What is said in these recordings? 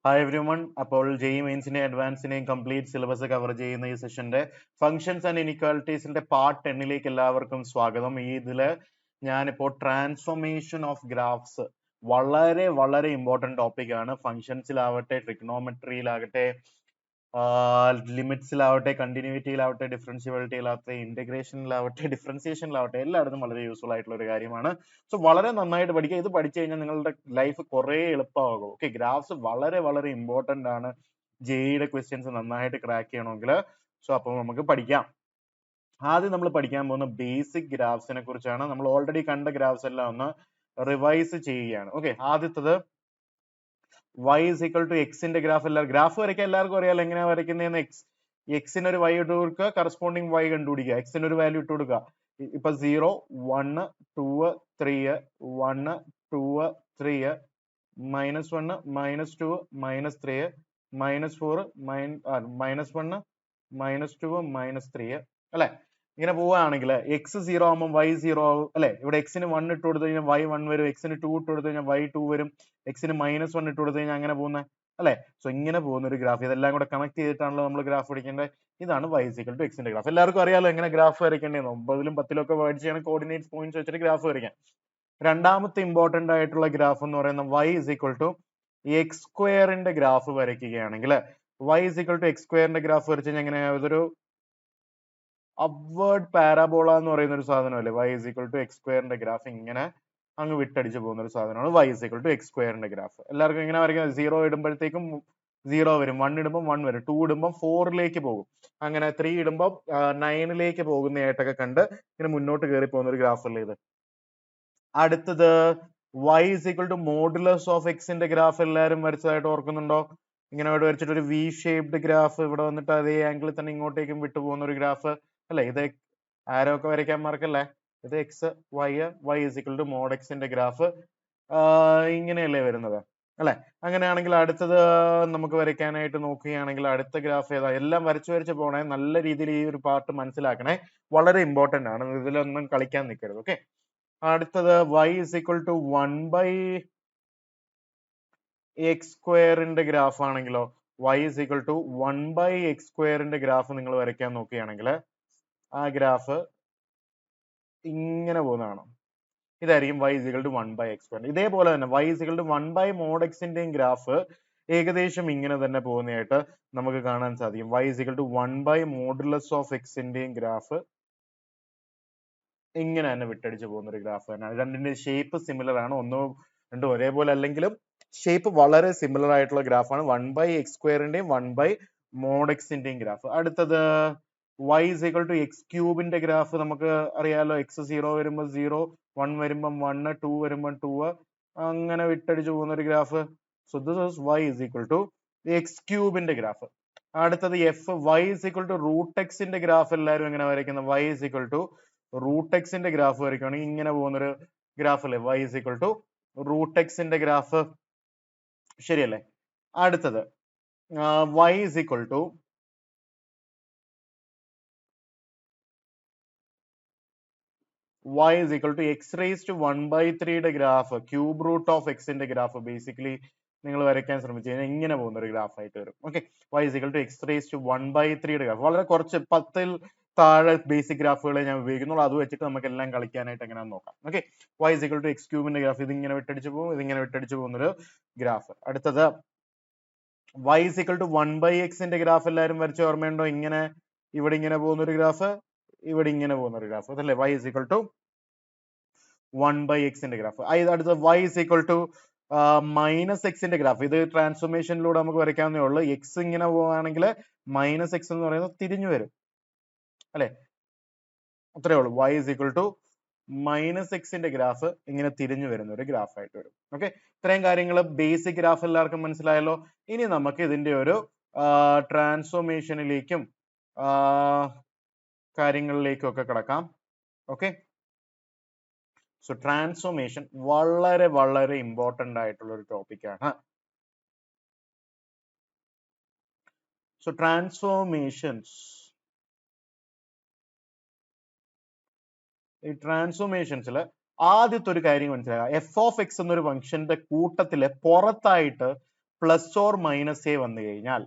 Hi every one. അപ്പോൾ JEE മെയിൻസിനെയും അഡ്വാൻസിനെയും complete syllabus cover ചെയ്യുന്ന ഈ സെഷന്റെ ഫംഗ്ഷൻസ് ആൻഡ് ഇനിക്വാലിറ്റീസിന്റെ പാർട്ട് 10 എല്ലാവർക്കും സ്വാഗതം. ഇതില് ഞാനിപ്പോൾ ട്രാൻസ്ഫോർമേഷൻ ഓഫ് ഗ്രാഫ്സ് വളരെ വളരെ ഇമ്പോർട്ടന്റ് ടോപ്പിക് ആണ്. ഫംഗ്ഷൻസിലാവട്ടെ, ട്രിഗ്നോമെട്രിയിലാകട്ടെ, ലിമിറ്റ്സിലാവട്ടെ, കണ്ടിന്യൂറ്റിയിലാവട്ടെ, ഡിഫറൻഷ്യബിലിറ്റിയിലാവട്ടെ, ഇന്റഗ്രേഷനിലാവട്ടെ, ഡിഫറൻസിയേഷനിലാവട്ടെ, എല്ലായിടത്തും വളരെ യൂസ്ഫുൾ ആയിട്ടുള്ള ഒരു കാര്യമാണ്. സോ വളരെ നന്നായിട്ട് പഠിക്കുക. ഇത് പഠിച്ചു കഴിഞ്ഞാൽ നിങ്ങളുടെ ലൈഫ് കുറെ എളുപ്പമാകും. ഓക്കെ, ഗ്രാഫ്സ് വളരെ വളരെ ഇമ്പോർട്ടന്റ് ആണ്. ജെഇയുടെ ക്വസ്റ്റ്യൻസ് നന്നായിട്ട് ക്രാക്ക് ചെയ്യണമെങ്കിൽ. സോ അപ്പോൾ നമുക്ക് പഠിക്കാം. ആദ്യം നമ്മൾ പഠിക്കാൻ പോകുന്ന ബേസിക് ഗ്രാഫ്സിനെ കുറിച്ചാണ്. നമ്മൾ ഓൾറെഡി കണ്ട ഗ്രാഫ്സ് എല്ലാം ഒന്ന് റിവൈസ് ചെയ്യുകയാണ്. ഓക്കെ, ആദ്യത്തത് y is equal to x ന്റെ ഗ്രാഫ് വരയ്ക്കാൻ എല്ലാവർക്കും അറിയാലോ എങ്ങനെയാ വരയ്ക്കുന്നതെന്ന്. എക്സിന് ഒരു y ഇട്ട് കൊടുക്കുക, കറസ്പോണ്ടിങ് y കണ്ടുപിടിക്കുക, എക്സിന് ഒരു വാല്യൂ ഇട്ട് കൊടുക്കുക. ഇപ്പൊ 0 1 2 3 1 2 3 -1 -2 -3 -4 -1 -2 -3 അല്ലെ. ഇങ്ങനെ പോവുകയാണെങ്കിൽ എക്സ് 0 ആകുമ്പോൾ y 0 ആവും അല്ലെ. ഇവിടെ എക്സിന് 1 ഇട്ട് കൊടുത്തു കഴിഞ്ഞാൽ y 1 വരും, എക്സിന് 2 ഇട്ട് കൊടുത്തു കഴിഞ്ഞാൽ y 2 വരും, എക്സിന് -1 ഇട്ട് കൊടുത്തു കഴിഞ്ഞാൽ അങ്ങനെ പോകുന്നത് അല്ലെ. സോ ഇങ്ങനെ പോകുന്ന ഒരു ഗ്രാഫ്, ഇതെല്ലാം കൂടെ കണക്ട് ചെയ്തിട്ടാണല്ലോ നമ്മൾ ഗ്രാഫ് പഠിക്കേണ്ടത്. ഇതാണ് y is equal to x ന്റെ ഗ്രാഫ്. എല്ലാവർക്കും അറിയാലോ എങ്ങനെ ഗ്രാഫ് വരയ്ക്കേണ്ടത്. 9ലും 10ലും ഒക്കെ പഠിച്ചാണ് കോർഡിനേറ്റ് പോയിന്റ്സ് വെച്ചിട്ട് ഗ്രാഫ് വരയ്ക്കാം. രണ്ടാമത്തെ ഇമ്പോർട്ടന്റ് ആയിട്ടുള്ള ഗ്രാഫ് എന്ന് പറയുന്നത് y is equal to x സ്ക്വയറിന്റെ ഗ്രാഫ് വരയ്ക്കുകയാണെങ്കിൽ y is equal to x സ്ക്വയറിന്റെ ഗ്രാഫ് വരച്ചു കഴിഞ്ഞാൽ എങ്ങനെയാ, ഇതൊരു അപ്വേർഡ് പാരാബോള എന്ന് പറയുന്ന ഒരു സാധനമല്ലേ. y is equal to x സ്ക്വയറിന്റെ ഗ്രാഫ് ഇങ്ങനെ അങ്ങ് വിട്ടടിച്ച് പോകുന്ന ഒരു സാധനമാണ് y is equal to x സ്ക്വയറിന്റെ ഗ്രാഫ്. എല്ലാവർക്കും ഇങ്ങനെ വരയ്ക്കുന്നത്. 0 ഇടുമ്പോഴത്തേക്കും 0 വരും, 1 ഇടുമ്പോൾ 1 വരും, 2 ഇടുമ്പോൾ 4ലേക്ക് പോകും, അങ്ങനെ 3 ഇടുമ്പോൾ 9ലേക്ക് പോകുന്നതായിട്ടൊക്കെ കണ്ട് ഇങ്ങനെ മുന്നോട്ട് കയറി പോകുന്ന ഒരു ഗ്രാഫ് അല്ലേ ഇത്. അടുത്തത് y is equal to modulus of x ന്റെ ഗ്രാഫ് എല്ലാവരും വരച്ചതായിട്ട് ഓർക്കുന്നുണ്ടോ? ഇങ്ങനെ ഇവിടെ വരച്ചിട്ട് ഒരു വി ഷേപ്ഡ് ഗ്രാഫ്, ഇവിടെ വന്നിട്ട് അതേ ആംഗിളിൽ തന്നെ ഇങ്ങോട്ടേക്കും വിട്ടുപോകുന്ന ഒരു ഗ്രാഫ് അല്ലെ. ഇത് ആരോ ഒക്കെ വരയ്ക്കാൻ മറക്കല്ലേ. ഇത് x y is equal to mod x ന്റെ ഗ്രാഫ് ഇങ്ങനെയല്ലേ വരുന്നത് അല്ലെ. അങ്ങനെയാണെങ്കിൽ അടുത്തത് നമുക്ക് വരയ്ക്കാനായിട്ട് നോക്കുകയാണെങ്കിൽ അടുത്ത ഗ്രാഫ് ഏതാ? എല്ലാം വരച്ചു വരച്ച് പോണേ, നല്ല രീതിയിൽ ഈ ഒരു പാർട്ട് മനസ്സിലാക്കണേ, വളരെ ഇമ്പോർട്ടന്റ് ആണ്. ഇതിലൊന്നും കളിക്കാൻ നിൽക്കരുത്. ഓക്കെ, അടുത്തത് y is equal to 1 by x സ്ക്വയറിന്റെ ഗ്രാഫ് ആണെങ്കിലോ, y is equal to 1 by x സ്ക്വയറിന്റെ ഗ്രാഫ് നിങ്ങൾ വരയ്ക്കാൻ നോക്കുകയാണെങ്കിൽ ആ ഗ്രാഫ് ഇങ്ങനെ പോകുന്നതാണ്. ഇതായിരിക്കും y is equal to 1 by x square. ഇതേപോലെ തന്നെ y is equal to 1 by mod x ന്റെയും ഗ്രാഫ് ഏകദേശം ഇങ്ങനെ തന്നെ പോകുന്നതായിട്ട് നമുക്ക് കാണാൻ സാധിക്കും. y is equal to 1 by modulus of x ന്റെയും ഗ്രാഫ് ഇങ്ങനെ തന്നെ വിട്ടടിച്ച് പോകുന്ന ഒരു ഗ്രാഫ് തന്നെയാണ്. രണ്ടിന്റെ ഷേപ്പ് സിമിലർ ആണ്, ഒന്നോ രണ്ടും ഒരേപോലെ അല്ലെങ്കിലും ഷേപ്പ് വളരെ സിമിലർ ആയിട്ടുള്ള ഗ്രാഫാണ് 1 by x സ്ക്വയറിന്റെയും 1 by mod x ന്റെയും ഗ്രാഫ്. അടുത്തത് y is equal to x ക്യൂബിന്റെ ഗ്രാഫ് നമുക്ക് അറിയാലോ. x 0 വരുമ്പോൾ 0, 1 വരുമ്പോൾ 1, 2 വരുമ്പോൾ 2, അങ്ങനെ വിട്ടടിച്ച് പോകുന്ന ഒരു graph. So this is y is equal to x ക്യൂബിന്റെ ഗ്രാഫ്. അടുത്തത് y is equal to root എക്സിന്റെ ഗ്രാഫ് എല്ലാവരും എങ്ങനെ വരയ്ക്കുന്നത്? y is equal to root എക്സിന്റെ ഗ്രാഫ് വരയ്ക്കുകയാണെങ്കിൽ ഇങ്ങനെ പോകുന്നൊരു ഗ്രാഫ് അല്ലേ y is equal to root എക്സിന്റെ ഗ്രാഫ്, ശരിയല്ലേ. അടുത്തത് y is equal to x raised to 1 by 3 യുടെ ഗ്രാഫ്, ക്യൂബ് റൂട്ട് ഓഫ് എക്സിന്റെ ഗ്രാഫ് ബേസിക്കലി നിങ്ങൾ വരയ്ക്കാൻ ശ്രമിച്ചു കഴിഞ്ഞാൽ ഇങ്ങനെ പോകുന്ന ഒരു ഗ്രാഫ് ആയിട്ട് വരും. Okay, y is equal to x raised to 1 by 3 യുടെ ഗ്രാഫ്. വളരെ കുറച്ച് 10ൽ താഴെ ബേസിക് ഗ്രാഫുകളെ ഞാൻ ഉപയോഗിക്കുന്നുള്ളൂ. അത് വെച്ചിട്ട് നമുക്ക് എല്ലാം കളിക്കാനായിട്ട് എങ്ങനെയാണെന്ന് നോക്കാം. Okay, y is equal to x ക്യൂബിന്റെ ഗ്രാഫ് ഇതിങ്ങനെ വിട്ടടിച്ച് പോകും, ഇതിങ്ങനെ വിട്ടടിച്ച് പോകുന്നൊരു ഗ്രാഫ്. അടുത്തത് y is equal to 1 by x ന്റെ ഗ്രാഫ് എല്ലാവരും വരച്ച ഓർമ്മയുണ്ടോ? ഇങ്ങനെ ഇവിടെ ഇങ്ങനെ പോകുന്ന ഒരു ഗ്രാഫ്, ഇവിടെ ഇങ്ങനെ പോകുന്ന ഒരു ഗ്രാഫ് അതല്ലേ y is equal to 1 by x ന്റെ ഗ്രാഫ്. അടുത്ത y is equal to minus എക്സിന്റെ ഗ്രാഫ്. ഇത് ട്രാൻസ്ഫോർമേഷനിലൂടെ നമുക്ക് വരയ്ക്കാവുന്നേ ഉള്ളൂ. എക്സ് ഇങ്ങനെ പോവുകയാണെങ്കിൽ മൈനസ് എക്സ് എന്ന് പറയുന്നത് തിരിഞ്ഞു വരും അല്ലെ, അത്രേ ഉള്ളൂ. y is equal to minus എക്സിന്റെ ഗ്രാഫ് ഇങ്ങനെ തിരിഞ്ഞു വരുന്ന ഒരു ഗ്രാഫ് ആയിട്ട് വരും. ഓക്കെ, ഇത്രയും കാര്യങ്ങൾ ബേസിക് ഗ്രാഫ് എല്ലാവർക്കും മനസ്സിലായല്ലോ. ഇനി നമുക്ക് ഇതിന്റെ ഒരു ട്രാൻസ്ഫോർമേഷനിലേക്കും കാര്യങ്ങളിലേക്കും ഒക്കെ കിടക്കാം. ഓക്കെ, സോ ട്രാൻസ്ഫോർമേഷൻ വളരെ വളരെ ഇമ്പോർട്ടന്റ് ആയിട്ടുള്ള ഒരു ടോപ്പിക്കാണ്. സോ ട്രാൻസ്ഫോർമേഷൻസിൽ ആദ്യത്തെ ഒരു കാര്യം മനസ്സിലാക്കുക, എഫ് ഓഫ് എക്സ് എന്നൊരു ഫംഗ്ഷന്റെ കൂട്ടത്തിലെ പുറത്തായിട്ട് പ്ലസ് ഓർ മൈനസ് എ വന്നു കഴിഞ്ഞാൽ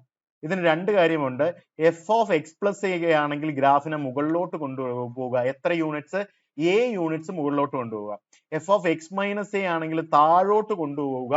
ഇതിന് രണ്ട് കാര്യമുണ്ട്. F of x plus A ആണെങ്കിൽ ഗ്രാഫിനെ മുകളിലോട്ട് കൊണ്ടുപോവുക, എത്ര യൂണിറ്റ്സ്? എ യൂണിറ്റ്സ് മുകളിലോട്ട് കൊണ്ടുപോവുക. F of x minus A ആണെങ്കിൽ താഴോട്ട് കൊണ്ടുപോവുക,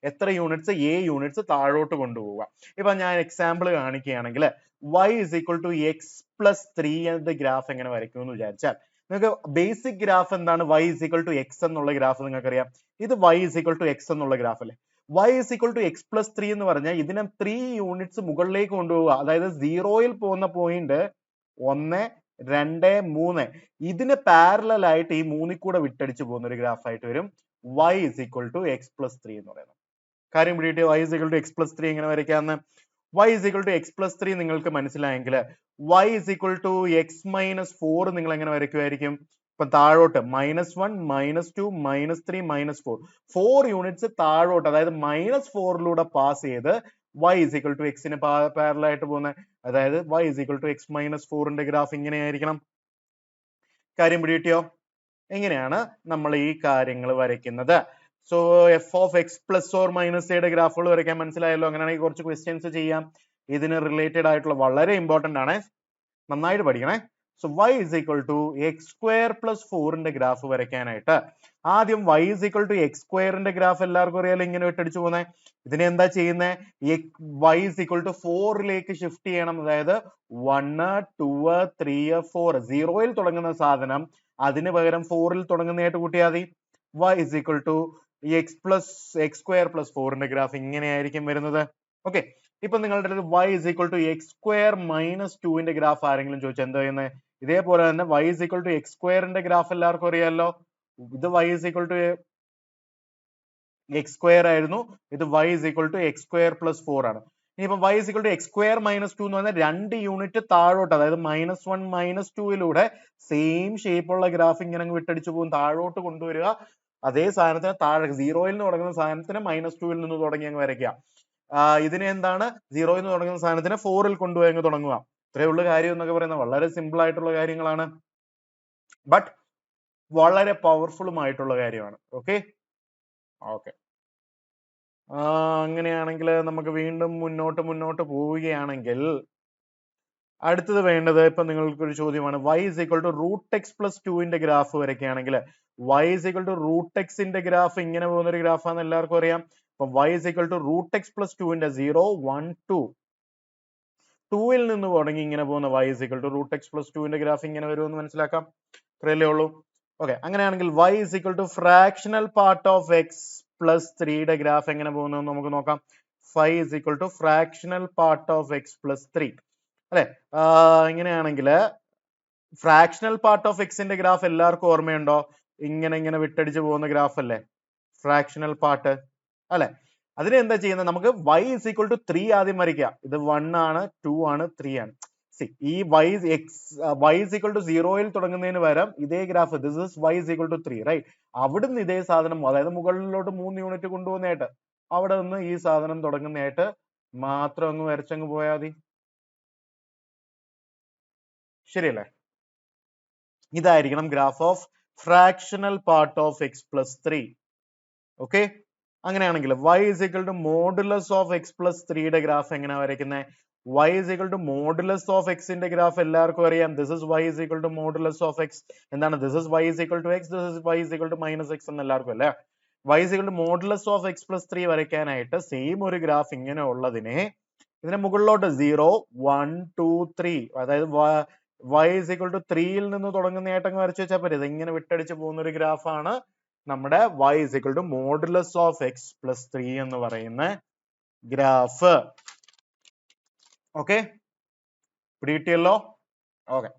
എത്ര യൂണിറ്റ്സ്? എ യൂണിറ്റ്സ് താഴോട്ട് കൊണ്ടുപോവുക. ഇപ്പൊ ഞാൻ example കാണിക്കുകയാണെങ്കിൽ y is equal to x plus 3 എന്ന ഗ്രാഫ് എങ്ങനെ വരയ്ക്കും എന്ന് വിചാരിച്ചാൽ നിങ്ങൾക്ക് ബേസിക് ഗ്രാഫ് എന്താണ്? y is equal to x എന്നുള്ള ഗ്രാഫ് നിങ്ങൾക്കറിയാം. ഇത് y is equal to x എന്നുള്ള ഗ്രാഫ് അല്ലേ? y is equal to x plus 3 എന്ന് പറഞ്ഞാൽ ഇതിനെ 3 യൂണിറ്റ്സ് മുകളിലേക്ക് കൊണ്ടുപോവുക. അതായത് സീറോയിൽ പോകുന്ന പോയിന്റ് 1, 2, 3 ഇതിന് പാരലൽ ആയിട്ട് ഈ 3 കൂടെ വിട്ടടിച്ച് പോകുന്ന ഒരു ഗ്രാഫ് ആയിട്ട് വരും y is equal to x plus 3 എന്ന് പറയുന്നത്. കാര്യം പിടിയിട്ട് y is equal to x plus 3 എങ്ങനെ വരയ്ക്കാന്ന്? y is equal to x plus 3 നിങ്ങൾക്ക് മനസ്സിലായെങ്കിൽ y is equal to x minus 4 നിങ്ങൾ എങ്ങനെ വരയ്ക്കുമായിരിക്കും? ഇപ്പൊ താഴോട്ട് -1, -2, -3, -4 യൂണിറ്റ്സ് താഴോട്ട്, അതായത് -4 പാസ് ചെയ്ത് y is equal to x ന് പാരലൽ ആയിട്ട് പോകുന്ന, അതായത് y is equal to x minus 4 graph ഇങ്ങനെയായിരിക്കണം. കാര്യം പിടികിട്ടിയോ? എങ്ങനെയാണ് നമ്മൾ ഈ കാര്യങ്ങൾ വരയ്ക്കുന്നത്? So f of x plus or minus എയുടെ ഗ്രാഫുകൾ വരയ്ക്കാൻ മനസ്സിലായല്ലോ. അങ്ങനെയാണെങ്കിൽ കുറച്ച് ക്വസ്റ്റ്യൻസ് ചെയ്യാം. ഇതിന് റിലേറ്റഡ് ആയിട്ടുള്ള വളരെ ഇമ്പോർട്ടന്റ് ആണ്, നന്നായിട്ട് പഠിക്കണേ. So y is equal to x square plus 4 graph വരയ്ക്കാനായിട്ട് ആദ്യം y is equal to x square graph എല്ലാവർക്കും അറിയാലോ, ഇങ്ങനെ വിട്ടടിച്ചു പോകുന്നത്. ഇതിനെ എന്താ ചെയ്യുന്നത്? y is equal to 4 shift ചെയ്യണം. അതായത് 1, 2, 3, 4 സീറോയിൽ തുടങ്ങുന്ന സാധനം അതിന് പകരം 4 തുടങ്ങുന്നതായിട്ട് കൂട്ടിയാൽ മതി. y is equal to x square plus 4 graph ഇങ്ങനെയായിരിക്കും വരുന്നത്. ഓക്കെ, ഇപ്പൊ നിങ്ങളുടെ അടുത്ത് y is equal to x square minus 2 graph ആരെങ്കിലും ചോദിച്ചാൽ എന്താ ചെയ്യുന്നത്? ഇതേപോലെ തന്നെ y is equal to x square graph എല്ലാവർക്കും അറിയാമല്ലോ. ഇത് y is equal to x square ആയിരുന്നു, ഇത് y is equal to x square plus 4 ആണ്. ഇനിയിപ്പോ y is equal to x square minus 2 എന്ന് പറഞ്ഞാൽ 2 യൂണിറ്റ് താഴോട്ട്, അതായത് -1, -2 സെയിം ഷേപ്പ് ഉള്ള ഗ്രാഫ് ഇങ്ങനെ വിട്ടടിച്ചു പോകും, താഴോട്ട് കൊണ്ടുവരിക. അതേ സാധനത്തിന് താഴെ സീറോയിൽ നിന്ന് തുടങ്ങുന്ന സാധനത്തിന് -2 നിന്ന് തുടങ്ങി അങ്ങ് വരയ്ക്കുക. ഇതിനെ എന്താണ്? സീറോയിൽ നിന്ന് തുടങ്ങുന്ന സാധനത്തിന് 4 കൊണ്ടുപോയി അങ്ങ് തുടങ്ങുക. ഇത്രയേ ഉള്ളു കാര്യം എന്നൊക്കെ പറയുന്നത്. വളരെ സിമ്പിൾ ആയിട്ടുള്ള കാര്യങ്ങളാണ്, ബട്ട് വളരെ പവർഫുള്ളും ആയിട്ടുള്ള കാര്യമാണ്. ഓക്കെ ഓക്കെ അങ്ങനെയാണെങ്കിൽ നമുക്ക് വീണ്ടും മുന്നോട്ട് പോവുകയാണെങ്കിൽ അടുത്തത് വേണ്ടത്, ഇപ്പൊ നിങ്ങൾക്കൊരു ചോദ്യമാണ്, y is equal to root x plus 2 graph വരയ്ക്കുകയാണെങ്കിൽ y is equal to root x graph ഇങ്ങനെ പോകുന്ന ഒരു ഗ്രാഫാന്ന് എല്ലാവർക്കും അറിയാം. അപ്പൊ y is equal to root x plus 2 0, 1, 2ൽ നിന്ന് തുടങ്ങി ഇങ്ങനെ പോകുന്ന y is equal to root x plus 2 graph ഇങ്ങനെ വരുമെന്ന് മനസ്സിലാക്കാം. ഇത്രയല്ലേ ഉള്ളൂ. ഓക്കെ, അങ്ങനെയാണെങ്കിൽ y is equal to fractional part of x plus 3 graph എങ്ങനെ പോകുന്നു നമുക്ക് നോക്കാം. y is equal to fractional part of x plus 3 അല്ലെ? ഇങ്ങനെയാണെങ്കിൽ ഫ്രാക്ഷണൽ പാർട്ട് ഓഫ് എക്സിന്റെ ഗ്രാഫ് എല്ലാവർക്കും ഓർമ്മയുണ്ടോ? ഇങ്ങനെ വിട്ടടിച്ച് പോകുന്ന ഗ്രാഫ് അല്ലേ ഫ്രാക്ഷണൽ പാർട്ട് അല്ലെ? അതിന് എന്താ ചെയ്യുന്നത്? നമുക്ക് y is equal to 3 ആദ്യം വരയ്ക്കുക. ഇത് 1 ആണ്, 2 ആണ്, 3 ആണ്. ഈ y is equal to 0യിൽ തുടങ്ങുന്നതിന് പകരം ഇതേ graph this is y is equal to 3 right. അവിടുന്ന് ഇതേ സാധനം, അതായത് മുകളിലോട്ട് 3 യൂണിറ്റ് കൊണ്ടുപോകുന്നതായിട്ട് അവിടെ നിന്ന് ഈ സാധനം തുടങ്ങുന്നതായിട്ട് മാത്രം അങ്ങ് വരച്ചങ്ങ് പോയാൽ മതി. ശരിയല്ലേ? ഇതായിരിക്കണം graph of fractional part of x plus 3. Okay, അങ്ങനെയാണെങ്കിൽ y is equal to modulus of x plus 3 graph എങ്ങനെ വരയ്ക്കുന്നത്? y is equal to modulus of x graph എല്ലാവർക്കും അറിയാം. this is y is equal to modulus of x. എന്താണ്? this is y is equal to x, this is y is equal to minus x എന്ന് എല്ലാവർക്കും അല്ലേ? y is equal to modulus of x plus 3 വരയ്ക്കാനായിട്ട് same ഒരു graph ഇങ്ങനെ ഉള്ളതിനെ ഇതിനെ മുകളിലോട്ട് 0, 1, 2, 3 അതായത് y is equal to 3ൽ നിന്ന് തുടങ്ങുന്നതായിട്ടങ്ങ് വരച്ചു വെച്ചാൽ പറ്റും. ഇങ്ങനെ വിട്ടടിച്ച് പോകുന്ന ഒരു ഗ്രാഫാണ് നമ്മുടെ y is equal to modulus of x plus 3 എന്ന് പറയുന്ന ഗ്രാഫ്. ഓക്കെ, പിടികിട്ടിയല്ലോ. ഓക്കെ,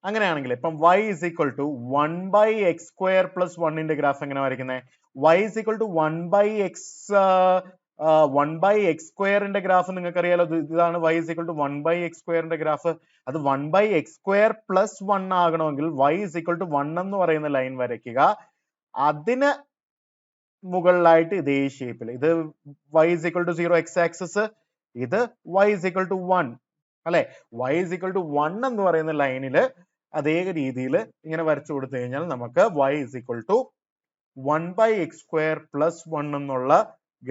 അങ്ങനെയാണെങ്കിൽ ഇപ്പം y is equal to 1 by x square plus 1 graph എങ്ങനെ വരയ്ക്കുന്നത്? y is equal to 1 by x square graph നിങ്ങൾക്ക് അറിയാലോ. ഇതാണ് y is equal to 1 by x square graph. അത് 1 by x square plus 1 ആകണമെങ്കിൽ y is equal to 1 എന്ന് പറയുന്ന line വരയ്ക്കുക. അതിന് മുകളിലായിട്ട് ഇതേ ഷേപ്പിൽ ഇത് y is equal to 0 x axis, ഇത് y is equal to 1 അല്ലെ? y is equal to 1 എന്ന് പറയുന്ന ലൈനില് അതേ രീതിയിൽ ഇങ്ങനെ വരച്ചു കൊടുത്തു കഴിഞ്ഞാൽ നമുക്ക് y is equal to 1 by x square plus 1 എന്നുള്ള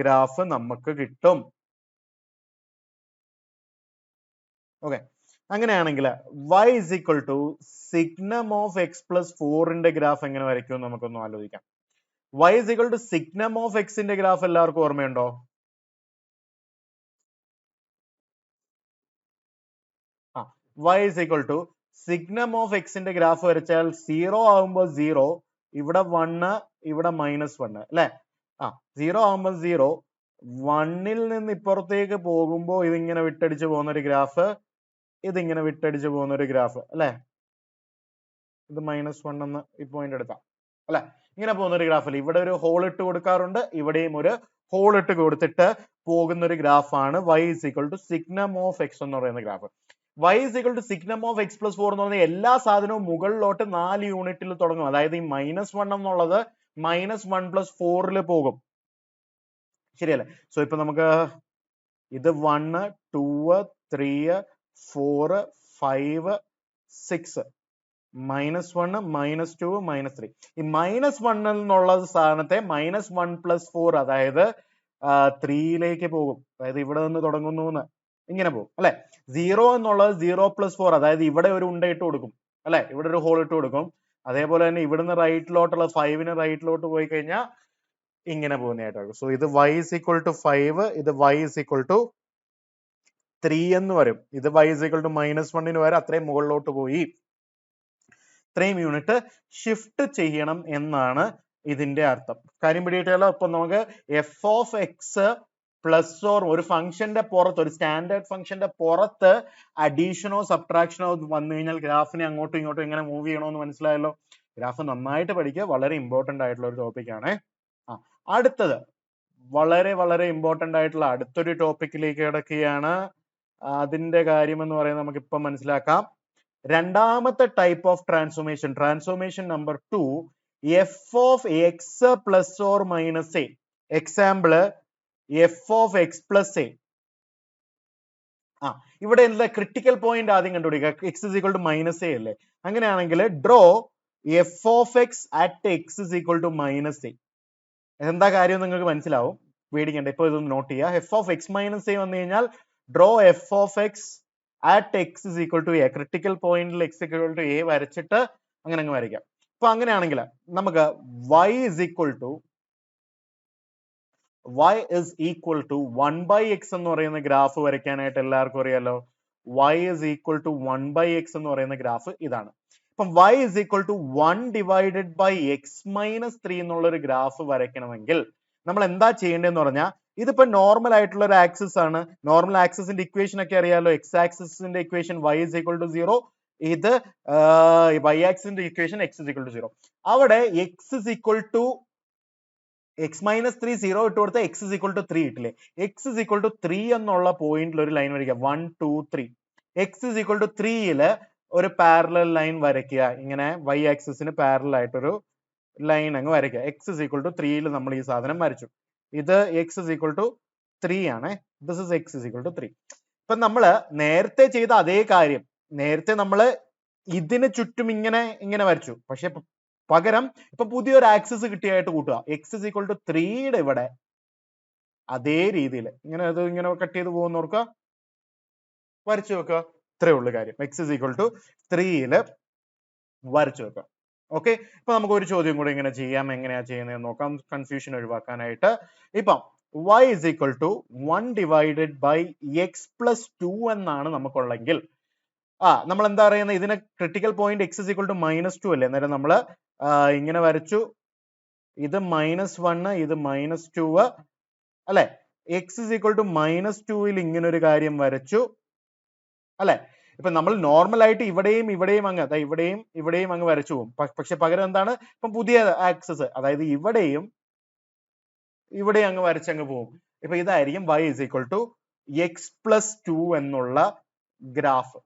ഗ്രാഫ് നമുക്ക് കിട്ടും. ഓക്കെ, അങ്ങനെയാണെങ്കിൽ y is equal to signum of x plus 4ന്റെ ഗ്രാഫ് എങ്ങനെ വരയ്ക്കും നമുക്കൊന്ന് ആലോചിക്കാം. y is equal to signum of എക്സിന്റെ ഗ്രാഫ് എല്ലാവർക്കും ഓർമ്മയുണ്ടോ? y is equal to signum of എക്സിന്റെ ഗ്രാഫ് വരച്ചാൽ 0 ആകുമ്പോൾ 0, ഇവിടെ 1, ഇവിടെ -1 അല്ലെ? 0 ആകുമ്പോൾ 0, 1ൽ നിന്ന് ഇപ്പുറത്തേക്ക് പോകുമ്പോൾ ഇതിങ്ങനെ വിട്ടടിച്ച് പോകുന്ന ഒരു ഗ്രാഫ്, ഇതിങ്ങനെ വിട്ടടിച്ച് പോകുന്ന ഒരു ഗ്രാഫ് അല്ലെ? ഇത് -1 എന്ന് ഈ പോയിന്റ് എടുക്കാം അല്ലെ? ഇങ്ങനെ പോകുന്ന ഒരു ഗ്രാഫിൽ ഇവിടെ ഒരു ഹോൾ ഇട്ട് കൊടുക്കാറുണ്ട്, ഇവിടെയും ഒരു ഹോൾ ഇട്ട് കൊടുത്തിട്ട് പോകുന്ന ഒരു ഗ്രാഫാണ് y is equal to signum of x എന്ന് പറയുന്ന ഗ്രാഫ്. y is equal to signum of x plus 4 എന്ന് പറഞ്ഞ എല്ലാ സാധനവും മുകളിലോട്ട് 4 യൂണിറ്റിൽ തുടങ്ങും. അതായത് ഈ -1 എന്നുള്ളത് -1 + 4ൽ പോകും, ശരിയല്ലേ? സോ ഇപ്പൊ നമുക്ക് ഇത് 1, 2, 3, 4, 5, 6, -1, -2, -3. ഈ -1 എന്നുള്ള സ്ഥാനത്തെ -1 + 4, അതായത് 3ലേക്ക് പോകും. അതായത് ഇവിടെ നിന്ന് തുടങ്ങുന്നു ഇങ്ങനെ പോകും അല്ലെ? 0 എന്നുള്ളത് 0 + 4, അതായത് ഇവിടെ ഒരു ഉണ്ട ഇട്ട് കൊടുക്കും അല്ലെ? ഇവിടെ ഒരു ഹോൾ ഇട്ട് കൊടുക്കും. അതേപോലെ തന്നെ ഇവിടുന്ന് റൈറ്റിലോട്ടുള്ള 5ന് റൈറ്റിലോട്ട് പോയി കഴിഞ്ഞാൽ ഇങ്ങനെ പോകുന്നതായിട്ടാകും. സോ ഇത് y ഇസ് ഈക്വൽ ടു 5, ഇത് y ഇസ് ഈക്വൽ ടു 3 എന്ന് വരും. ഇത് y ഇസ് ഈക്വൽ ടു -1ന് വരെ അത്രയും മുകളിലോട്ട് പോയി ഇത്രയും യൂണിറ്റ് ഷിഫ്റ്റ് ചെയ്യണം എന്നാണ് ഇതിന്റെ അർത്ഥം. കാര്യം പിടിയിട്ടല്ലോ. ഇപ്പൊ നമുക്ക് F of x plus or ഒരു ഫംഗ്ഷന്റെ പുറത്ത്, ഒരു സ്റ്റാൻഡേർഡ് ഫംഗ്ഷന്റെ പുറത്ത് അഡീഷനോ സബ്ട്രാക്ഷനോ വന്നു കഴിഞ്ഞാൽ ഗ്രാഫിനെ അങ്ങോട്ടും ഇങ്ങോട്ടും എങ്ങനെ മൂവ് ചെയ്യണമെന്ന് മനസ്സിലായല്ലോ. ഗ്രാഫ് നന്നായിട്ട് പഠിക്കുക, വളരെ ഇമ്പോർട്ടന്റ് ആയിട്ടുള്ള ഒരു ടോപ്പിക് ആണ്. അടുത്തത് വളരെ വളരെ ഇമ്പോർട്ടന്റ് ആയിട്ടുള്ള അടുത്തൊരു ടോപ്പിക്കിലേക്ക് കിടക്കുകയാണ്. അതിന്റെ കാര്യം എന്ന് പറയുന്നത് നമുക്ക് ഇപ്പം മനസ്സിലാക്കാം. രണ്ടാമത്തെ type of transformation number 2, f of x plus or minus a. Example f of x plus a. ഇവിടെ എന്താ ക്രിട്ടിക്കൽ പോയിന്റ് ആദ്യം കണ്ടുപിടിക്കുക. X is equal to minus a അല്ലേ? അങ്ങനെയാണെങ്കിൽ draw f of x at x is equal to minus a. എന്താ കാര്യം നിങ്ങൾക്ക് മനസ്സിലാവും, പേടിക്കണ്ട. ഇപ്പൊ ഇതൊന്ന് നോട്ട് ചെയ്യുക. F of x minus a വന്നു കഴിഞ്ഞാൽ draw f of x at x is equal to a. Critical പോയിന്റിൽ x equal to a വരച്ചിട്ട് അങ്ങനെ അങ്ങ് വരയ്ക്കാം. അപ്പൊ അങ്ങനെയാണെങ്കിൽ നമുക്ക് y is equal to 1/x എന്ന് പറയുന്ന ഗ്രാഫ് വരയ്ക്കാനായിട്ട് എല്ലാവർക്കും അറിയാലോ. y is equal to 1/x എന്ന് പറയുന്ന ഗ്രാഫ് ഇതാണ്. അപ്പം y is equal to 1 divided by x minus 3 എന്നുള്ള ഒരു ഗ്രാഫ് വരയ്ക്കണമെങ്കിൽ നമ്മൾ എന്താ ചെയ്യേണ്ടതെന്ന് പറഞ്ഞാൽ, ഇതിപ്പോ നോർമൽ ആയിട്ടുള്ള ഒരു ആക്സിസ് ആണ്. നോർമൽ ആക്സിസിന്റെ ഇക്വേഷൻ ഒക്കെ അറിയാലോ. എക്സ് ആക്സിസിന്റെ equation y is equal to 0, ഇത് y ആക്സിസിന്റെ equation x is equal to 0. അവിടെ x is equal to x minus 3 0 ഇട്ട് കൊടുത്താൽ x is equal to 3 ഇട്ടില്ലേ? x is equal to 3 എന്നുള്ള പോയിന്റിൽ ഒരു ലൈൻ വരയ്ക്കുക. 1, 2, 3. x is equal to 3ല് ഒരു പാരലൽ ലൈൻ വരയ്ക്കുക. ഇങ്ങനെ y ആക്സിസിന് പാരലൽ ആയിട്ടൊരു ലൈൻ അങ്ങ് വരയ്ക്കുക. x is equal to 3ല് നമ്മൾ ഈ സാധനം വരച്ചു. ഇത് x is equal to 3 ആണ്. This is x is equal to 3. ഇപ്പൊ നമ്മള് നേരത്തെ ചെയ്ത അതേ കാര്യം, നേരത്തെ നമ്മള് ഇതിന് ചുറ്റും ഇങ്ങനെ വരച്ചു. പക്ഷെ പകരം ഇപ്പൊ പുതിയൊരു ആക്സിസ് കിട്ടിയായിട്ട് കൂട്ടുക. x is equal to 3യുടെ ഇവിടെ അതേ രീതിയിൽ ഇങ്ങനെ കട്ട് ചെയ്ത് പോകുന്ന ഓർക്കുക, വരച്ചു വെക്കുക. ഇത്രയേ ഉള്ളു കാര്യം. x is equal to 3ല് വരച്ചു വെക്കുക. ഓക്കെ, ഇപ്പൊ നമുക്ക് ഒരു ചോദ്യം കൂടെ ഇങ്ങനെ ചെയ്യാം. എങ്ങനെയാ ചെയ്യുന്നത് നോക്കാം, കൺഫ്യൂഷൻ ഒഴിവാക്കാനായിട്ട്. ഇപ്പം y is equal to 1 divided by x plus 2 എന്നാണ് നമുക്കുള്ളെങ്കിൽ നമ്മൾ എന്താ പറയുന്നത്, ഇതിന് critical point x is equal to -2 അല്ലേ? അന്നേരം നമ്മള് ഇങ്ങനെ വരച്ചു. ഇത് -1, ഇത് -2 അല്ലെ? x is equal to -2ൽ ഇങ്ങനെ ഒരു കാര്യം വരച്ചു അല്ലെ? ഇപ്പൊ നമ്മൾ നോർമൽ ആയിട്ട് ഇവിടെയും ഇവിടെയും അങ്ങ് വരച്ചു പോകും. പക്ഷെ പകരം എന്താണ്, ഇപ്പം പുതിയ ആക്സിസ്, അതായത് ഇവിടെയും അങ്ങ് വരച്ചങ്ങ് പോകും. ഇപ്പൊ ഇതായിരിക്കും y is equal to x plus 2 എന്നുള്ള ഗ്രാഫ്.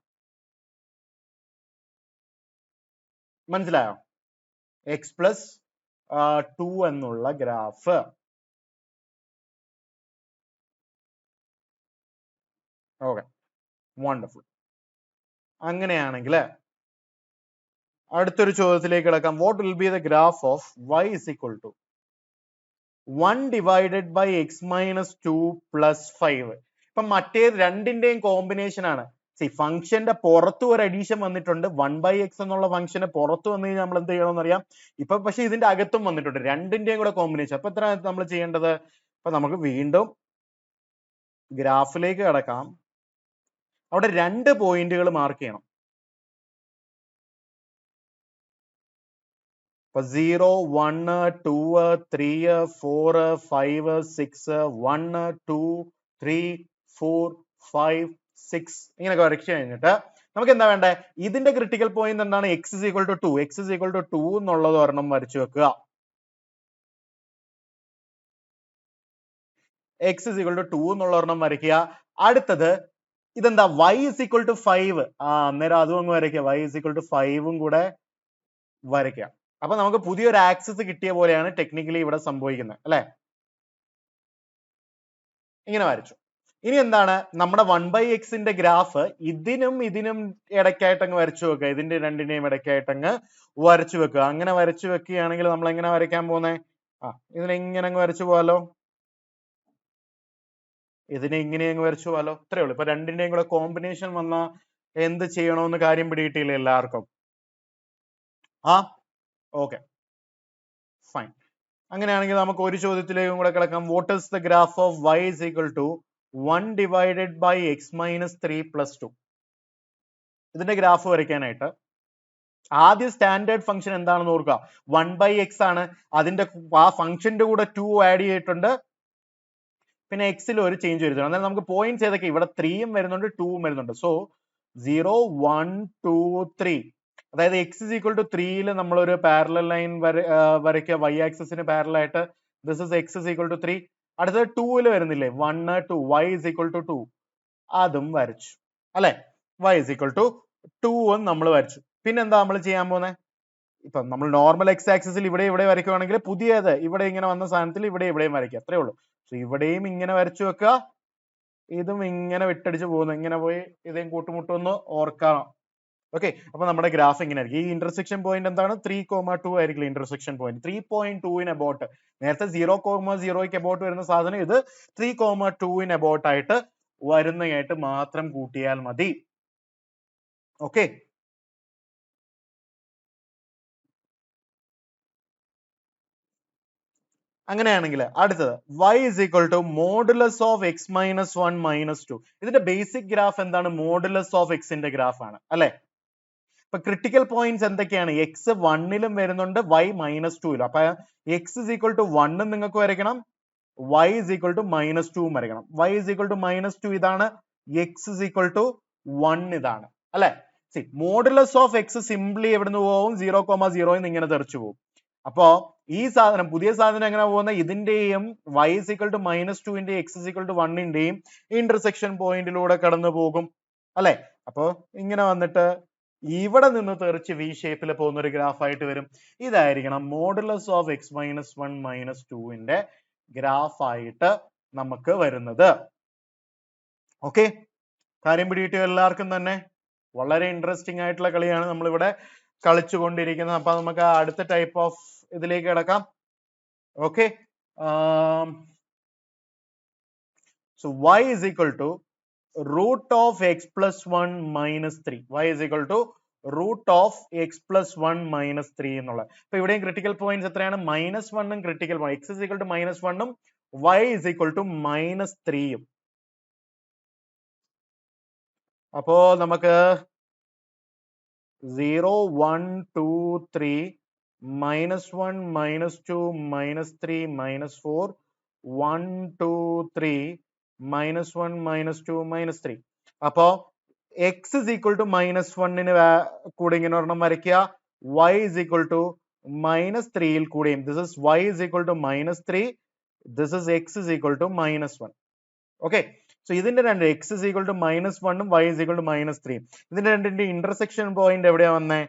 മനസ്സിലായോ? x plus 2 എന്നുള്ള ഗ്രാഫ്. Okay, wonderful. അങ്ങനെയാണെങ്കിൽ അടുത്തൊരു ചോദ്യത്തിലേക്ക് കിടക്കാം. What will be the graph of y is equal to 1 divided by x minus 2 plus 5. ഇപ്പൊ മറ്റേ രണ്ടിന്റെയും കോമ്പിനേഷൻ ആണ്. ഫംഗ്ഷന്റെ പുറത്ത് ഒരു അഡീഷൻ വന്നിട്ടുണ്ട് 1/x എന്നുള്ള ഫംഗ്ഷന് പുറത്ത് വന്നു കഴിഞ്ഞാൽ നമ്മൾ എന്ത് ചെയ്യണമെന്ന് അറിയാം. ഇപ്പൊ പക്ഷെ ഇതിന്റെ അകത്തും വന്നിട്ടുണ്ട്, രണ്ടിന്റെയും കൂടെ കോമ്പിനേഷൻ. അപ്പൊ എത്ര നമ്മൾ ചെയ്യേണ്ടത്? അപ്പൊ നമുക്ക് വീണ്ടും ഗ്രാഫിലേക്ക് കടക്കാം. അവിടെ 2 പോയിന്റുകൾ മാർക്ക് ചെയ്യണം. ഇപ്പൊ 0, 1, 2, 3, 4, 5, 6, 1, 2, 3, 4, 5, 6 ഇങ്ങനെ വരച്ചു കഴിഞ്ഞിട്ട് നമുക്ക് എന്താ വേണ്ടേ? ഇതിന്റെ ക്രിട്ടിക്കൽ പോയിന്റ് എന്താണ്? x is equal to 2. x is equal to 2 എന്നുള്ളത് ഒരെണ്ണം വരച്ചു വെക്കുക. x is equal to 2 എന്നുള്ള ഒരെണ്ണം വരയ്ക്കുക. അടുത്തത് ഇതെന്താ? y is equal to 5. അന്നേരം അതും അങ്ങ് വരയ്ക്കുക. y is equal to 5 കൂടെ വരയ്ക്കുക. അപ്പൊ നമുക്ക് പുതിയൊരു ആക്സിസ് കിട്ടിയ പോലെയാണ് ടെക്നിക്കലി ഇവിടെ സംഭവിക്കുന്നത്, അല്ലെ? ഇങ്ങനെ വരച്ചു. ഇനി എന്താണ്? നമ്മുടെ 1/x ഗ്രാഫ് ഇതിനും ഇടയ്ക്കായിട്ട് അങ്ങ് വരച്ചു വെക്കുക. ഇതിന്റെ രണ്ടിന്റെയും ഇടയ്ക്കായിട്ട് അങ്ങ് വരച്ചു വെക്കുക. അങ്ങനെ വരച്ചു വെക്കുകയാണെങ്കിൽ നമ്മൾ എങ്ങനെ വരയ്ക്കാൻ പോകുന്നേ? ഇതിനെ ഇങ്ങനെ അങ്ങ് വരച്ചു പോവാലോ. ഇതിനെ ഇങ്ങനെ അങ്ങ് വരച്ചു പോവാലോ. ഇത്രയേ ഉള്ളൂ. ഇപ്പൊ രണ്ടിന്റെയും കൂടെ കോമ്പിനേഷൻ വന്ന എന്ത് ചെയ്യണമെന്ന് കാര്യം പിടിയിട്ടില്ല എല്ലാവർക്കും? Okay, fine. അങ്ങനെയാണെങ്കിൽ നമുക്ക് ഒരു ചോദ്യത്തിലേക്കും കൂടെ കിടക്കാം. What is the graph of y is equal to 1 divided by x minus 3 plus 2? ഇതിന്റെ ഗ്രാഫ് വരയ്ക്കാനായിട്ട് ആദ്യം സ്റ്റാൻഡേർഡ് ഫംഗ്ഷൻ എന്താണെന്ന് ഓർക്കുക. 1/x ആണ്. അതിന്റെ ആ ഫംഗ്ഷന്റെ കൂടെ 2 ആഡ് ചെയ്തിട്ടുണ്ട്. പിന്നെ എക്സിൽ ഒരു ചേഞ്ച് വരുന്നുണ്ട്. അന്നേരം നമുക്ക് പോയിന്റ്സ് ഏതൊക്കെ? ഇവിടെ 3 വരുന്നുണ്ട്, 2 വരുന്നുണ്ട്. സോ 0, 1, 2, 3. അതായത് x is equal to 3 നമ്മൾ ഒരു പാരലൽ ലൈൻ വരയ്ക്കുക y ആക്സിസിന് പാരലൽ ആയിട്ട്. This is x is equal to 3. അടുത്തത് 2 വരുന്നില്ലേ? 1, 2, y is equal to 2. അതും വരച്ചു, അല്ലെ? y is equal to 2 നമ്മൾ വരച്ചു. പിന്നെന്താ നമ്മൾ ചെയ്യാൻ പോകുന്നത്? ഇപ്പൊ നമ്മൾ നോർമൽ x ആക്സിസിൽ ഇവിടെ വരയ്ക്കുകയാണെങ്കിൽ പുതിയത് ഇവിടെ ഇങ്ങനെ വന്ന സാധനത്തിൽ ഇവിടെയും വരയ്ക്കുക. അത്രേ ഉള്ളൂ. സോ ഇവിടെയും ഇങ്ങനെ വരച്ചു വെക്കുക. ഇതും ഇങ്ങനെ വിട്ടടിച്ച് പോകുന്നു. ഇങ്ങനെ പോയി ഇതേം കൂട്ടുമുട്ടൊന്ന് ഓർക്കണം. ഓക്കെ, അപ്പൊ നമ്മുടെ ഗ്രാഫ് ഇങ്ങനെ ആയിരിക്കും. ഈ ഇന്റർസെക്ഷൻ പോയിന്റ് എന്താണ്? 3,2 ആയിരിക്കും ഇന്റർസെക്ഷൻ പോയിന്റ്. 3.2 അബൌട്ട്. നേരത്തെ 0,0 അബൌട്ട് വരുന്ന സാധനം ഇത് 3,2 അബൌട്ട് ആയിട്ട് വരുന്നതായിട്ട് മാത്രം കൂട്ടിയാൽ മതി. ഓക്കെ, അങ്ങനെയാണെങ്കിൽ അടുത്തത് y is equal to modulus of x minus 1 minus 2. ഇതിന്റെ ബേസിക് ഗ്രാഫ് എന്താണ്? മോഡുലസ് ഓഫ് എക്സിന്റെ ഗ്രാഫ് ആണ്, അല്ലെ? ഇപ്പൊ ക്രിട്ടിക്കൽ പോയിന്റ്സ് എന്തൊക്കെയാണ്? എക്സ് 1 വരുന്നുണ്ട്, y -2. അപ്പൊ x is equal to 1 നിങ്ങൾക്ക് വരയ്ക്കണം, y is equal to -2 വരയ്ക്കണം. y is equal to -2 ഇതാണ്, x is equal to 1 ഇതാണ്, അല്ലെ? മോഡുലസ് ഓഫ് എക്സ് സിംപ്ലി എവിടുന്ന് പോകും? 0,0 ഇങ്ങനെ തെറിച്ചു പോകും. അപ്പോ ഈ സാധനം, പുതിയ സാധനം എങ്ങനെ പോകുന്നത്? ഇതിന്റെയും y is equal to -2 ന്റെയും x is equal to 1 intersection പോയിന്റിലൂടെ കടന്നു പോകും, അല്ലെ? അപ്പോ ഇങ്ങനെ വന്നിട്ട് ഇവിടെ നിന്ന് തെറിച്ച് വി ഷേപ്പിൽ പോകുന്ന ഒരു ഗ്രാഫ് ആയിട്ട് വരും. ഇതായിരിക്കണം modulus of x minus 1 minus 2 graph ആയിട്ട് നമുക്ക് വരുന്നത്. ഓക്കെ, കാര്യം പിടികിട്ടിയോ എല്ലാവർക്കും തന്നെ? വളരെ ഇൻട്രസ്റ്റിംഗ് ആയിട്ടുള്ള കളിയാണ് നമ്മൾ ഇവിടെ കളിച്ചുകൊണ്ടിരിക്കുന്നത്. അപ്പൊ നമുക്ക് അടുത്ത ടൈപ്പ് ഓഫ് ഇതിലേക്ക് കിടക്കാം. Okay, so y is equal to root of x plus 1 minus 3. y is equal to root of x plus 1 minus 3 എന്നുള്ളത്. അപ്പൊ ഇവിടെയും ക്രിട്ടിക്കൽ പോയിന്റ്സ് എത്രയാണ്? -1 critical point. x is equal to -1 y is equal to -3. അപ്പോ നമുക്ക് 0, 1, 2, 3 -1 -2 -3 -4 1, 2, 3 -1 -2 -3. അപ്പോ x is equal to -1 കൂടെ ഇങ്ങനെ ഒരെണ്ണം വരയ്ക്കുക, y is equal to -3 കൂടെയും. This is y is equal to -3, this is x is equal to -1. Okay, so ഇതിന്റെ രണ്ട് x is equal to -1 y is equal to -3. ഇതിന്റെ രണ്ടിന്റെ ഇന്റർസെക്ഷൻ പോയിന്റ് എവിടെയാ വന്നേ?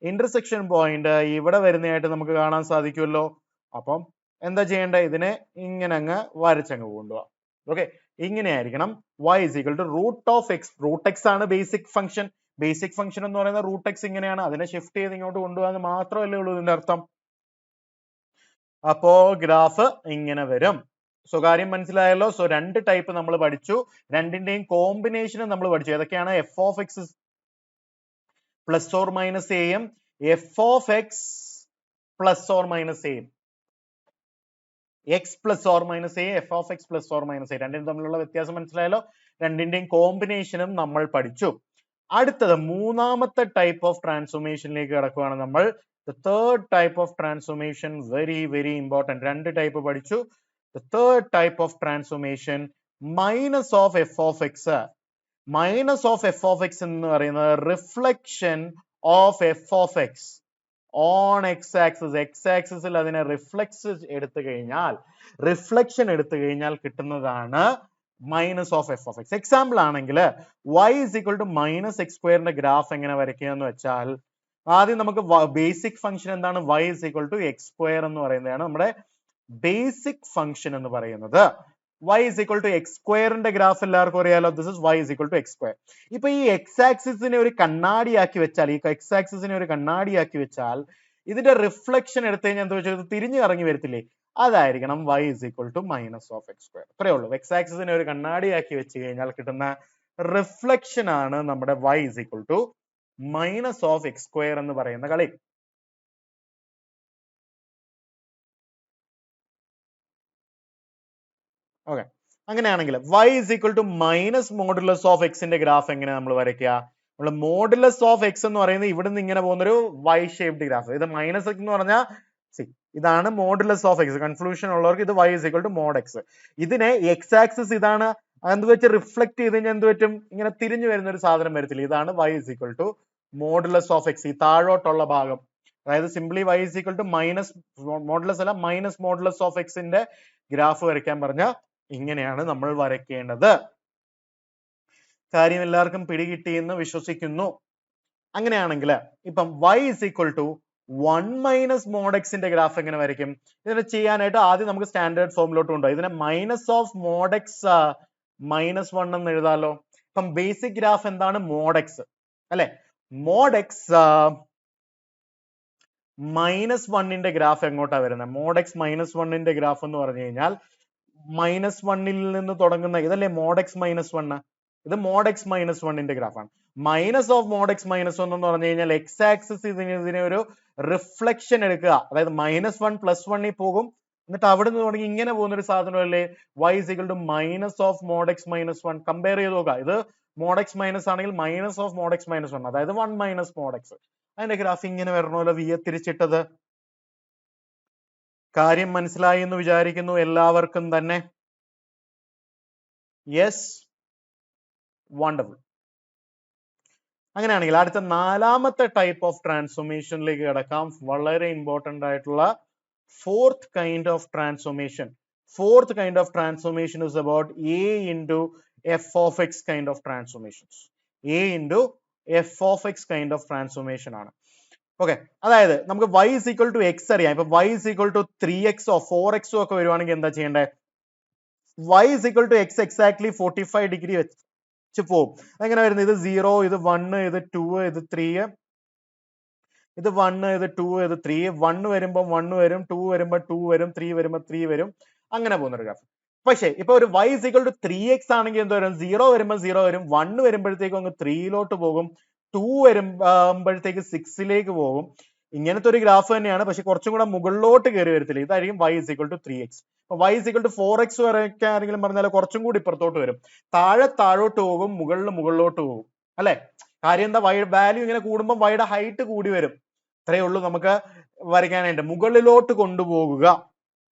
ഇന്റർസെക്ഷൻ പോയിന്റ് ഇവിടെ വരുന്നതായിട്ട് നമുക്ക് കാണാൻ സാധിക്കുമല്ലോ. അപ്പം എന്താ ചെയ്യേണ്ടത്? ഇതിനെ ഇങ്ങനെ അങ്ങ് വരച്ചങ്ങ് കൊണ്ടുപോവാം. ഓക്കെ, ഇങ്ങനെയായിരിക്കണം. y is equal to root of x. Root x ആണ് ബേസിക് ഫംഗ്ഷൻ. ബേസിക് ഫംഗ്ഷൻ എന്ന് പറയുന്നത് റൂട്ട് എക്സ് ഇങ്ങനെയാണ്. അതിനെ ഷിഫ്റ്റ് ചെയ്ത് ഇങ്ങോട്ട് കൊണ്ടുപോകാൻ മാത്രമല്ലേ ഉള്ളൂ ഇതിന്റെ അർത്ഥം. അപ്പോ ഗ്രാഫ് ഇങ്ങനെ വരും. സോ കാര്യം മനസ്സിലായല്ലോ. സോ രണ്ട് ടൈപ്പ് നമ്മൾ പഠിച്ചു, രണ്ടിന്റെയും കോമ്പിനേഷനും നമ്മൾ പഠിച്ചു. ഏതൊക്കെയാണ്? F of x plus or minus എയും f of x plus or minus എയും. X plus or minus a, f of x plus or minus a, രണ്ടിനും തമ്മിലുള്ള വ്യത്യാസം മനസ്സിലായല്ലോ. രണ്ടിന്റെയും കോമ്പിനേഷനും നമ്മൾ പഠിച്ചു. അടുത്തത് മൂന്നാമത്തെ ടൈപ്പ് ഓഫ് ട്രാൻസ്ഫോർമേഷനിലേക്ക് കിടക്കുകയാണ് നമ്മൾ. The third type of transformation, very very important. രണ്ട് ടൈപ്പ് പഠിച്ചു. The third type of transformation minus of f of x. Minus of f of x എന്ന് പറയുന്നത് reflection of f of x on x axis. X ആക്സിസിൽ അതിനെ reflection എടുത്തു കഴിഞ്ഞാൽ കിട്ടുന്നതാണ് minus of f of x. Example ആണെങ്കിൽ y is equal to minus x സ്ക്വയറിന്റെ ഗ്രാഫ് എങ്ങനെ വരയ്ക്കുക എന്ന് വെച്ചാൽ, ആദ്യം നമുക്ക് ബേസിക് ഫംഗ്ഷൻ എന്താണ്? y is equal to x square എന്ന് പറയുന്നതാണ് നമ്മുടെ ബേസിക് ഫംഗ്ഷൻ എന്ന് പറയുന്നത്. y is equal to x സ്ക്വയറിന്റെ ഗ്രാഫ് എല്ലാവർക്കും അറിയാലോ. This is y is equal to x square. ഇപ്പൊ ഈ എക്സ് ആക്സിസിനെ ഒരു കണ്ണാടിയാക്കി വെച്ചാൽ, ഇതിന്റെ റിഫ്ലക്ഷൻ എടുത്തു കഴിഞ്ഞാൽ എന്താ വെച്ചാൽ ഇത് തിരിഞ്ഞു കറങ്ങി വരത്തില്ലേ? അതായിരിക്കണം y is equal to minus of x square. അത്രേ ഉള്ളൂ. എക്സ് ആക്സിസിനെ ഒരു കണ്ണാടിയാക്കി വെച്ച് കഴിഞ്ഞാൽ കിട്ടുന്ന റിഫ്ലക്ഷൻ ആണ് നമ്മുടെ y is equal to minus of x square എന്ന് പറയുന്ന കളി. ഓക്കെ, അങ്ങനെയാണെങ്കിൽ y is equal to minus modulus of എക്സിന്റെ ഗ്രാഫ് എങ്ങനെ നമ്മൾ വരയ്ക്കുക? നമ്മൾ മോഡുലസ് ഓഫ് എക്സ് എന്ന് പറയുന്നത് ഇവിടുന്ന് ഇങ്ങനെ പോകുന്നൊരു വൈ ഷേപ്ഡ് ഗ്രാഫ്. ഇത് മൈനസ് എക്സ് എന്ന് പറഞ്ഞാൽ ഇതാണ് മോഡുലസ് ഓഫ് എക്സ്. കൺഫ്യൂഷൻ ഉള്ളവർക്ക് ഇത് y is equal to mod x. ഇതിനെ എക്സ് ആക്സിസ് ഇതാണ്, എന്ത് വെച്ച് റിഫ്ലക്ട് ചെയ്ത് കഴിഞ്ഞാൽ എന്ത് പറ്റും? ഇങ്ങനെ തിരിഞ്ഞു വരുന്ന ഒരു സാധനം വരത്തില്ല. ഇതാണ് y is equal to modulus of x. ഈ താഴോട്ടുള്ള ഭാഗം, അതായത് simply y is equal to minus modulus അല്ല മൈനസ് മോഡുലസ് ഓഫ് എക്സിന്റെ ഗ്രാഫ് വരയ്ക്കാൻ പറഞ്ഞാൽ ഇങ്ങനെയാണ് നമ്മൾ വരയ്ക്കേണ്ടത്. കാര്യം എല്ലാവർക്കും പിടികിട്ടിയെന്ന് വിശ്വസിക്കുന്നു. അങ്ങനെയാണെങ്കിൽ ഇപ്പം y is equal to 1 minus mod എക്സിന്റെ ഗ്രാഫ് എങ്ങനെ വരയ്ക്കും? ഇതിനെ ചെയ്യാനായിട്ട് ആദ്യം നമുക്ക് സ്റ്റാൻഡേർഡ് ഫോമിലോട്ട് കൊണ്ടുപോയി ഇതിനെ minus of mod x minus 1 എന്ന് എഴുതാലോ. ഇപ്പം ബേസിക് ഗ്രാഫ് എന്താണ്? മോഡ് എക്സ് അല്ലെ. മോഡ് എക്സ് മൈനസ് 1ന്റെ ഗ്രാഫ് എങ്ങോട്ടാ വരുന്നത്? മോഡ് എക്സ് മൈനസ് 1ന്റെ ഗ്രാഫ് എന്ന് പറഞ്ഞു കഴിഞ്ഞാൽ മൈനസ് 1ൽ നിന്ന് തുടങ്ങുന്ന ഇതല്ലേ മോഡ് എക്സ് മൈനസ് 1. ഇത് മോഡ് എക്സ് മൈനസ് 1ന്റെ ഗ്രാഫാണ്. Minus of mod x minus 1 എന്ന് പറഞ്ഞു കഴിഞ്ഞാൽ എക്സ് ആക്സിസ് ഇതിനെ ഒരു റിഫ്ലക്ഷൻ എടുക്കുക, അതായത് മൈനസ് 1 പ്ലസ് 1ൽ പോകും, എന്നിട്ട് അവിടെ നിന്ന് തുടങ്ങി ഇങ്ങനെ പോകുന്ന ഒരു സാധനമല്ലേ y is equal to minus of mod x minus 1. Compare ചെയ്ത് നോക്കുക. ഇത് മോഡ് എക്സ് മൈനസ് ആണെങ്കിൽ minus of mod x minus 1, അതായത് 1 മൈനസ് മോഡ് എക്സ്. അതിന്റെ ഗ്രാഫ് ഇങ്ങനെ വരണമല്ലോ, വി തിരിച്ചിട്ടത്. കാര്യം മനസ്സിലായി എന്ന് വിചാരിക്കുന്നു എല്ലാവർക്കും തന്നെ. Yes, wonderful. അങ്ങനെയാണെങ്കിൽ അടുത്ത നാലാമത്തെ ടൈപ്പ് ഓഫ് ട്രാൻസ്ഫോർമേഷനിലേക്ക് കിടക്കാം. വളരെ ഇമ്പോർട്ടന്റ് ആയിട്ടുള്ള fourth kind of transformation. Fourth kind of transformation is about a into f of x kind of transformations. a into f of x kind of transformation ആണ്. Okay, അതായത് നമുക്ക് y is equal to x അറിയാം. ഇപ്പൊ y is equal to 3x oh 4x ഒക്കെ വരുവാണെങ്കിൽ എന്താ ചെയ്യേണ്ടത്? y is equal to x exactly 45 degree വെച്ച് പോകും. എങ്ങനെ വരുന്നത്? ഇത് 0, ഇത് 1, ഇത് 2, ഇത് 3, ഇത് 1, ഇത് 2, ഇത് 3. 1 വരുമ്പോൾ 1 വരും, 2 വരുമ്പോൾ 2 വരും, 3 വരുമ്പോൾ 3 വരും, അങ്ങനെ പോകുന്ന ഒരു ഗ്രാഫ്. പക്ഷേ ഇപ്പൊ ഒരു y is equal to 3x ആണെങ്കിൽ എന്താ വരും? 0 വരുമ്പോൾ 0 വരും, 1 വരുമ്പോഴത്തേക്കും അങ്ങ് 3ലോട്ട് പോകും, 2 വരുമ്പോഴത്തേക്ക് 6ലേക്ക് പോകും. ഇങ്ങനത്തെ ഒരു ഗ്രാഫ് തന്നെയാണ്, പക്ഷെ കുറച്ചും കൂടെ മുകളിലോട്ട് കയറി വരത്തില്ല. ഇതായിരിക്കും y is equal to 3x. അപ്പൊ y is equal to 4x വരെയൊക്കെ ആരെങ്കിലും പറഞ്ഞാൽ കുറച്ചും കൂടി ഇപ്പുറത്തോട്ട് വരും. താഴോട്ട് പോകും, മുകളിലോട്ട് പോകും അല്ലെ. കാര്യം എന്താ? വാല്യൂ ഇങ്ങനെ കൂടുമ്പോൾ വൈയുടെ ഹൈറ്റ് കൂടി വരും. അത്രയേ ഉള്ളൂ നമുക്ക് വരയ്ക്കാനായിട്ട്. മുകളിലോട്ട് കൊണ്ടുപോകുക.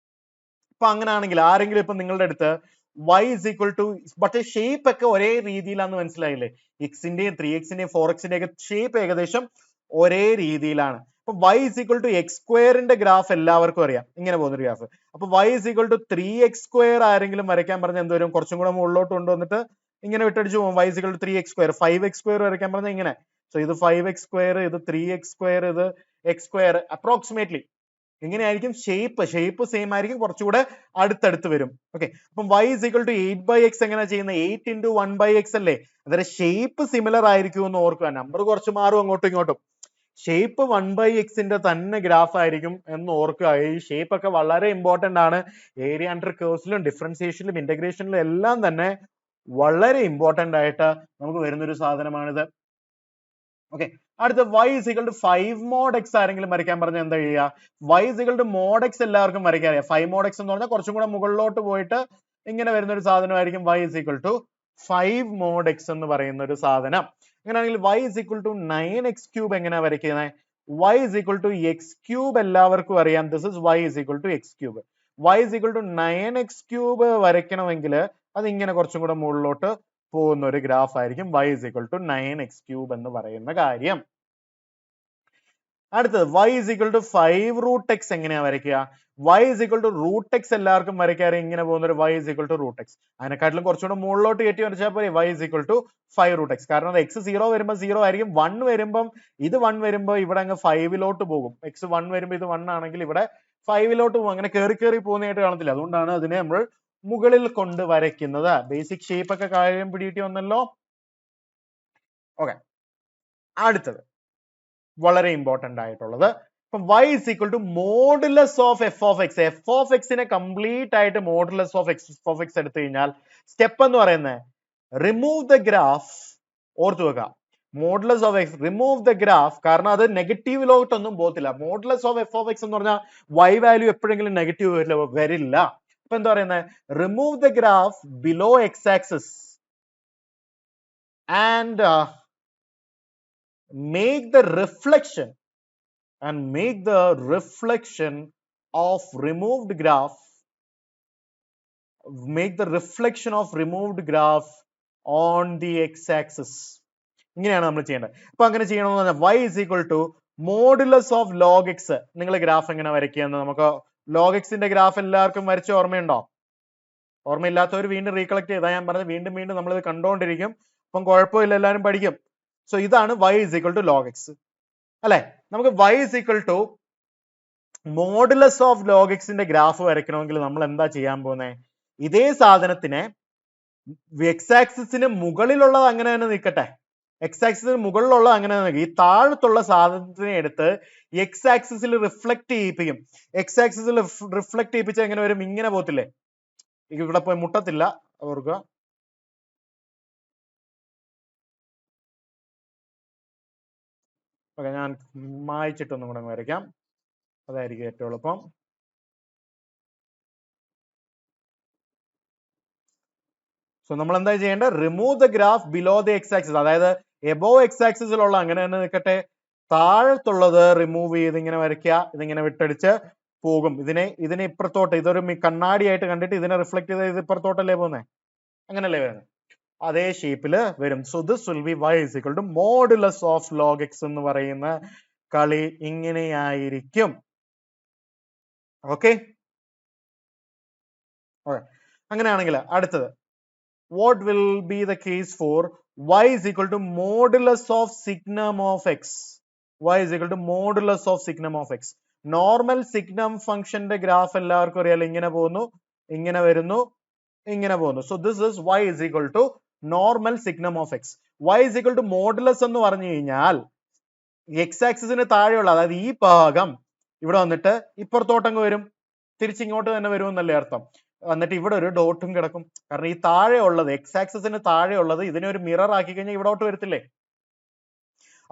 അപ്പൊ അങ്ങനെയാണെങ്കിൽ ആരെങ്കിലും ഇപ്പൊ നിങ്ങളുടെ അടുത്ത് y is equal to, പക്ഷേ ഷേപ്പ് ഒക്കെ ഒരേ രീതിയിലാന്ന് മനസ്സിലായില്ലേ? എക്സിന്റെയും 3x-ന്റെയും 4x-ന്റെയും ഒക്കെ ഷേപ്പ് ഏകദേശം ഒരേ രീതിയിലാണ്. അപ്പൊ y is equal to x സ്ക്വയറിന്റെ ഗ്രാഫ് എല്ലാവർക്കും അറിയാം, ഇങ്ങനെ പോകുന്നൊരു ഗ്രാഫ്. അപ്പൊ y is equal to 3x square ആരെങ്കിലും വരയ്ക്കാൻ പറഞ്ഞാൽ എന്ത് വരും? കുറച്ചും കൂടെ മുകളിലോട്ട് കൊണ്ടുവന്നിട്ട് ഇങ്ങനെ വിട്ടടിച്ചു പോകും. y is equal to 3x square. 5x square വരയ്ക്കാൻ പറഞ്ഞാൽ ഇങ്ങനെ. സോ ഇത് 5x സ്ക്വയർ, ഇത് 3x സ്ക്വയർ, ഇത് x സ്ക്വയർ. അപ്രോക്സിമേറ്റ്ലി ഇങ്ങനെയായിരിക്കും ഷേപ്പ് സെയിം ആയിരിക്കും, കുറച്ചുകൂടെ അടുത്തടുത്ത് വരും. ഓക്കെ, അപ്പം y is equal to 8/x എങ്ങനെ ചെയ്യുന്നത്? 8 into 1/x അല്ലേ? അതായത് ഷേപ്പ് സിമിലർ ആയിരിക്കും എന്ന് ഓർക്കുക. നമ്പർ കുറച്ച് മാറും അങ്ങോട്ടും ഇങ്ങോട്ടും. ഷേപ്പ് 1/xന്റെ തന്നെ ഗ്രാഫ് ആയിരിക്കും എന്ന് ഓർക്കുക. ഈ ഷേപ്പ് ഒക്കെ വളരെ ഇമ്പോർട്ടന്റ് ആണ്. ഏരിയ അണ്ടർ കേഴ്സിലും ഡിഫറൻസിയേഷനിലും ഇന്റഗ്രേഷനിലും എല്ലാം തന്നെ വളരെ ഇമ്പോർട്ടന്റ് ആയിട്ട് നമുക്ക് വരുന്നൊരു സാധനമാണിത്. ഓക്കെ, അടുത്ത y is equal to 5 mod x ആരെങ്കിലും വരയ്ക്കാൻ പറഞ്ഞാൽ എന്താ ചെയ്യുക? y is equal to mod x എല്ലാവർക്കും വരയ്ക്കാൻ അറിയാം. 5 mod x എന്ന് പറഞ്ഞാൽ കുറച്ചും കൂടെ മുകളിലോട്ട് പോയിട്ട് ഇങ്ങനെ വരുന്ന ഒരു സാധനമായിരിക്കും y is equal to 5 mod x എന്ന് പറയുന്ന ഒരു സാധനം. അങ്ങനെയാണെങ്കിൽ y is equal to 9x cube എങ്ങനെയാ വരയ്ക്കുന്നത്? y is equal to x cube എല്ലാവർക്കും അറിയാം. This is y is equal to x cube. y is equal to 9x cube വരയ്ക്കണമെങ്കിൽ അത് ഇങ്ങനെ കുറച്ചും കൂടെ മുകളിലോട്ട് പോകുന്ന ഒരു ഗ്രാഫ് ആയിരിക്കും y is equal to 9x cube എന്ന് പറയുന്ന കാര്യം. അടുത്തത് y is equal to 5 root x എങ്ങനെയാ വരയ്ക്കുക? y is equal to root x എല്ലാവർക്കും വരയ്ക്കാറ് ഇങ്ങനെ പോകുന്ന ഒരു y is equal to root x. അതിനെക്കാട്ടിലും കുറച്ചുകൂടെ മുകളിലോട്ട് കയറ്റി വരച്ചാൽ പോലെ y is equal to 5 root x. കാരണം അത് x 0 വരുമ്പോൾ 0 ആയിരിക്കും, 1 വരുമ്പം ഇത് 1 വരുമ്പോൾ ഇവിടെ അങ്ങ് 5ലോട്ട് പോകും. x 1 വരുമ്പോൾ ഇത് 1 ആണെങ്കിൽ ഇവിടെ 5ലോട്ട് പോകും. അങ്ങനെ കയറി പോകുന്നതായിട്ട് കാണത്തില്ല. അതുകൊണ്ടാണ് അതിനെ നമ്മൾ മുകളിൽ കൊണ്ട് വരയ്ക്കുന്നത്. ബേസിക് ഷേപ്പ് ഒക്കെ കാര്യം പിടിയിട്ട് വന്നല്ലോ. ഓക്കെ, അടുത്തത് വളരെ ഇമ്പോർട്ടന്റ് ആയിട്ടുള്ളത്, ഇപ്പം y is equal to modulus of f of x. f of x നെ കംപ്ലീറ്റ് ആയിട്ട് modulus of x of x എടുത്തു കഴിഞ്ഞാൽ സ്റ്റെപ്പ് എന്ന് പറയുന്നത് റിമൂവ് ദ ഗ്രാഫ്. ഓർത്തു വെക്കുക, modulus of x, remove the graph. കാരണം അത് നെഗറ്റീവിലോട്ടൊന്നും പോകത്തില്ല. modulus of f of x എന്ന് പറഞ്ഞാൽ y വാല്യൂ എപ്പോഴെങ്കിലും നെഗറ്റീവ് വരില്ല. അപ്പൊ എന്താ പറയുന്നത്? Remove the graph below x axis and make the reflection of removed graph on the x axis. ഇങ്ങനെയാണ് നമ്മൾ ചെയ്യേണ്ടത്. അപ്പൊ അങ്ങനെ ചെയ്യണമെന്ന് പറഞ്ഞാൽ y is equal to modulus of log x. നിങ്ങൾ ഗ്രാഫ് എങ്ങനെ വരയ്ക്കുകയെന്ന് നമുക്ക് log x ന്റെ ഗ്രാഫ് എല്ലാവർക്കും വരച്ച ഓർമ്മയുണ്ടോ? ഓർമ്മയില്ലാത്തവർ വീണ്ടും റീകളക്ട് ചെയ്താൽ ഞാൻ പറഞ്ഞത് വീണ്ടും നമ്മളിത് കണ്ടുകൊണ്ടിരിക്കും. അപ്പം കുഴപ്പമില്ല, എല്ലാവരും പഠിക്കും. സോ ഇതാണ് y is equal to log x അല്ലെ. നമുക്ക് y is equal to modulus of log x ന്റെ ഗ്രാഫ് വരയ്ക്കണമെങ്കിൽ നമ്മൾ എന്താ ചെയ്യാൻ പോകുന്നത്? ഇതേ സാധനത്തിനെ x ആക്സിസിന് മുകളിലുള്ളത് അങ്ങനെ തന്നെ നിൽക്കട്ടെ. x ആക്സിസിന് മുകളിലുള്ളത് അങ്ങനെ തന്നെ. ഈ താഴത്തുള്ള സാധനത്തിനെ എടുത്ത് x ആക്സിസിൽ റിഫ്ലക്ട് ചെയ്യിപ്പിക്കും. x ആക്സിസിൽ റിഫ്ലക്ട് ചെയ്യിപ്പിച്ചാൽ എങ്ങനെ വരും? ഇങ്ങനെ പോകത്തില്ലേ? ഇവിടെ പോയി മുട്ടത്തില്ല, ഓർക്കുക. ഓക്കെ, ഞാൻ മായ്ച്ചിട്ടൊന്നും കൂടെ വരയ്ക്കാം, അതായിരിക്കും ഏറ്റവും എളുപ്പം. സോ നമ്മൾ എന്താ ചെയ്യേണ്ടത്? Remove the graph below the X axis. അതായത് എബോവ് എക്സ് ആക്സിസിലുള്ള അങ്ങനെ തന്നെ നിൽക്കട്ടെ, താഴത്തുള്ളത് റിമൂവ് ചെയ്ത് ഇങ്ങനെ വരയ്ക്കുക. ഇതിങ്ങനെ വിട്ടടിച്ച് പോകും. ഇതിനെ ഇപ്പുറത്തോട്ട്, ഇതൊരു കണ്ണാടിയായിട്ട് കണ്ടിട്ട് ഇതിനെ റിഫ്ലക്ട് ചെയ്ത് ഇത് ഇപ്പുറത്തോട്ടല്ലേ പോകുന്നത്? അങ്ങനല്ലേ വരുന്നത്? അതേ ഷേപ്പില് വരും. So this will be y is equal to modulus of log x എന്ന് പറയുന്ന കളി ഇങ്ങനെയായിരിക്കും. ഓക്കെ, അങ്ങനെയാണെങ്കിൽ അടുത്തത് what will be the case for y is equal to modulus of signum of x? y is equal to modulus of signum of x. Normal signum ഫംഗ്ഷന്റെ graph എല്ലാവർക്കും അറിയാലോ, ഇങ്ങനെ പോകുന്നു, ഇങ്ങനെ വരുന്നു, ഇങ്ങനെ പോകുന്നു. So this is y is equal to normal signum of x. y is equal to modulus എന്ന് പറഞ്ഞു കഴിഞ്ഞാൽ x ആക്സിസിന് താഴെയുള്ള, അതായത് ഈ ഭാഗം ഇവിടെ വന്നിട്ട് ഇപ്പുറത്തോട്ടങ്ങ് വരും, തിരിച്ചിങ്ങോട്ട് തന്നെ വരും എന്നല്ലേ അർത്ഥം. എന്നിട്ട് ഇവിടെ ഒരു ഡോട്ടും കിടക്കും. കാരണം ഈ താഴെ ഉള്ളത്, x ആക്സിസിന് താഴെ ഉള്ളത് ഇതിനെ ഒരു മിറർ ആക്കി കഴിഞ്ഞാൽ ഇവിടോട്ട് വരത്തില്ലേ?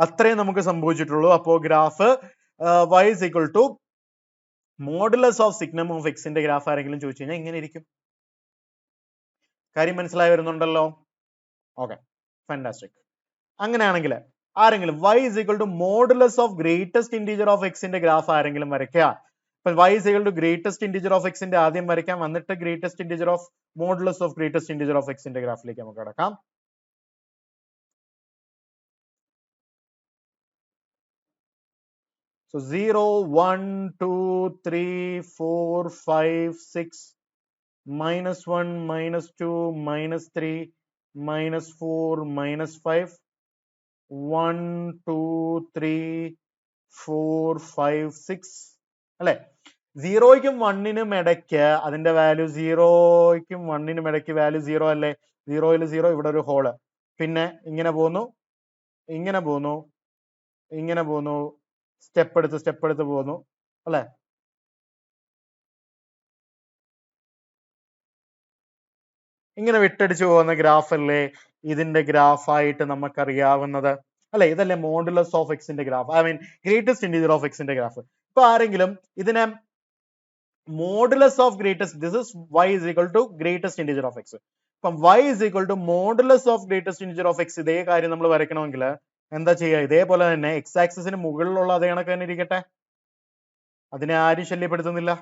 അത്രയും നമുക്ക് സംഭവിച്ചിട്ടുള്ളൂ. അപ്പോ graph y is equal to modulus of signum of x ന്റെ ഗ്രാഫ് ആരെങ്കിലും ചോദിച്ചു കഴിഞ്ഞാൽ ഇങ്ങനെ ഇരിക്കും. കാര്യം മനസ്സിലായി വരുന്നുണ്ടല്ലോ? Okay, fantastic. അങ്ങനെയാണെങ്കിൽ ആരെങ്കിലും y is equal to modulus of greatest integer of x ന്റെ ഗ്രാഫ് ആരെങ്കിലും വരയ്ക്കുക. അപ്പൊ y is equal to greatest integer of x ന്റെ ആദ്യം വരയ്ക്കാം, എന്നിട്ട് greatest integer of modulus of greatest integer of x ന്റെ ഗ്രാഫിലേക്ക് നമുക്ക് കടക്കാം. So 0, 1, 2, 3, 4, 5, 6, -1, -2, -3, -4, -5, 1, 2, 3, 4, 5, 6 അല്ലെ. 0ക്കും 1നും ഇടയ്ക്ക് അതിന്റെ വാല്യൂ 0ക്കും 1നും ഇടയ്ക്ക് വാല്യൂ 0 അല്ലേ? 0ൽ 0, ഇവിടെ ഒരു ഹോള്, പിന്നെ ഇങ്ങനെ പോകുന്നു, ഇങ്ങനെ പോകുന്നു, ഇങ്ങനെ പോകുന്നു, സ്റ്റെപ്പ് എടുത്ത് പോകുന്നു അല്ലെ. ഇങ്ങനെ വിട്ടടിച്ചു പോകുന്ന ഗ്രാഫ് അല്ലേ ഇതിന്റെ ഗ്രാഫായിട്ട് നമുക്കറിയാവുന്നത് അല്ലെ. ഇതല്ലേ മോഡുലസ് ഓഫ് എക്സിന്റെ graph, I mean greatest integer of എക്സിന്റെ ഗ്രാഫ്. ഇപ്പൊ ആരെങ്കിലും ഇതിനെ modulus of greatest, this is y is equal to greatest integer of X. ഇപ്പം y is equal to modulus of greatest integer of X, ഇതേ കാര്യം നമ്മൾ വരയ്ക്കണമെങ്കിൽ എന്താ ചെയ്യുക, ഇതേപോലെ തന്നെ എക്സ് ആക്സിസിന് മുകളിലുള്ള അതേ കണക്ക് തന്നെ ഇരിക്കട്ടെ, അതിനെ ആരും ശല്യപ്പെടുത്തുന്നില്ല.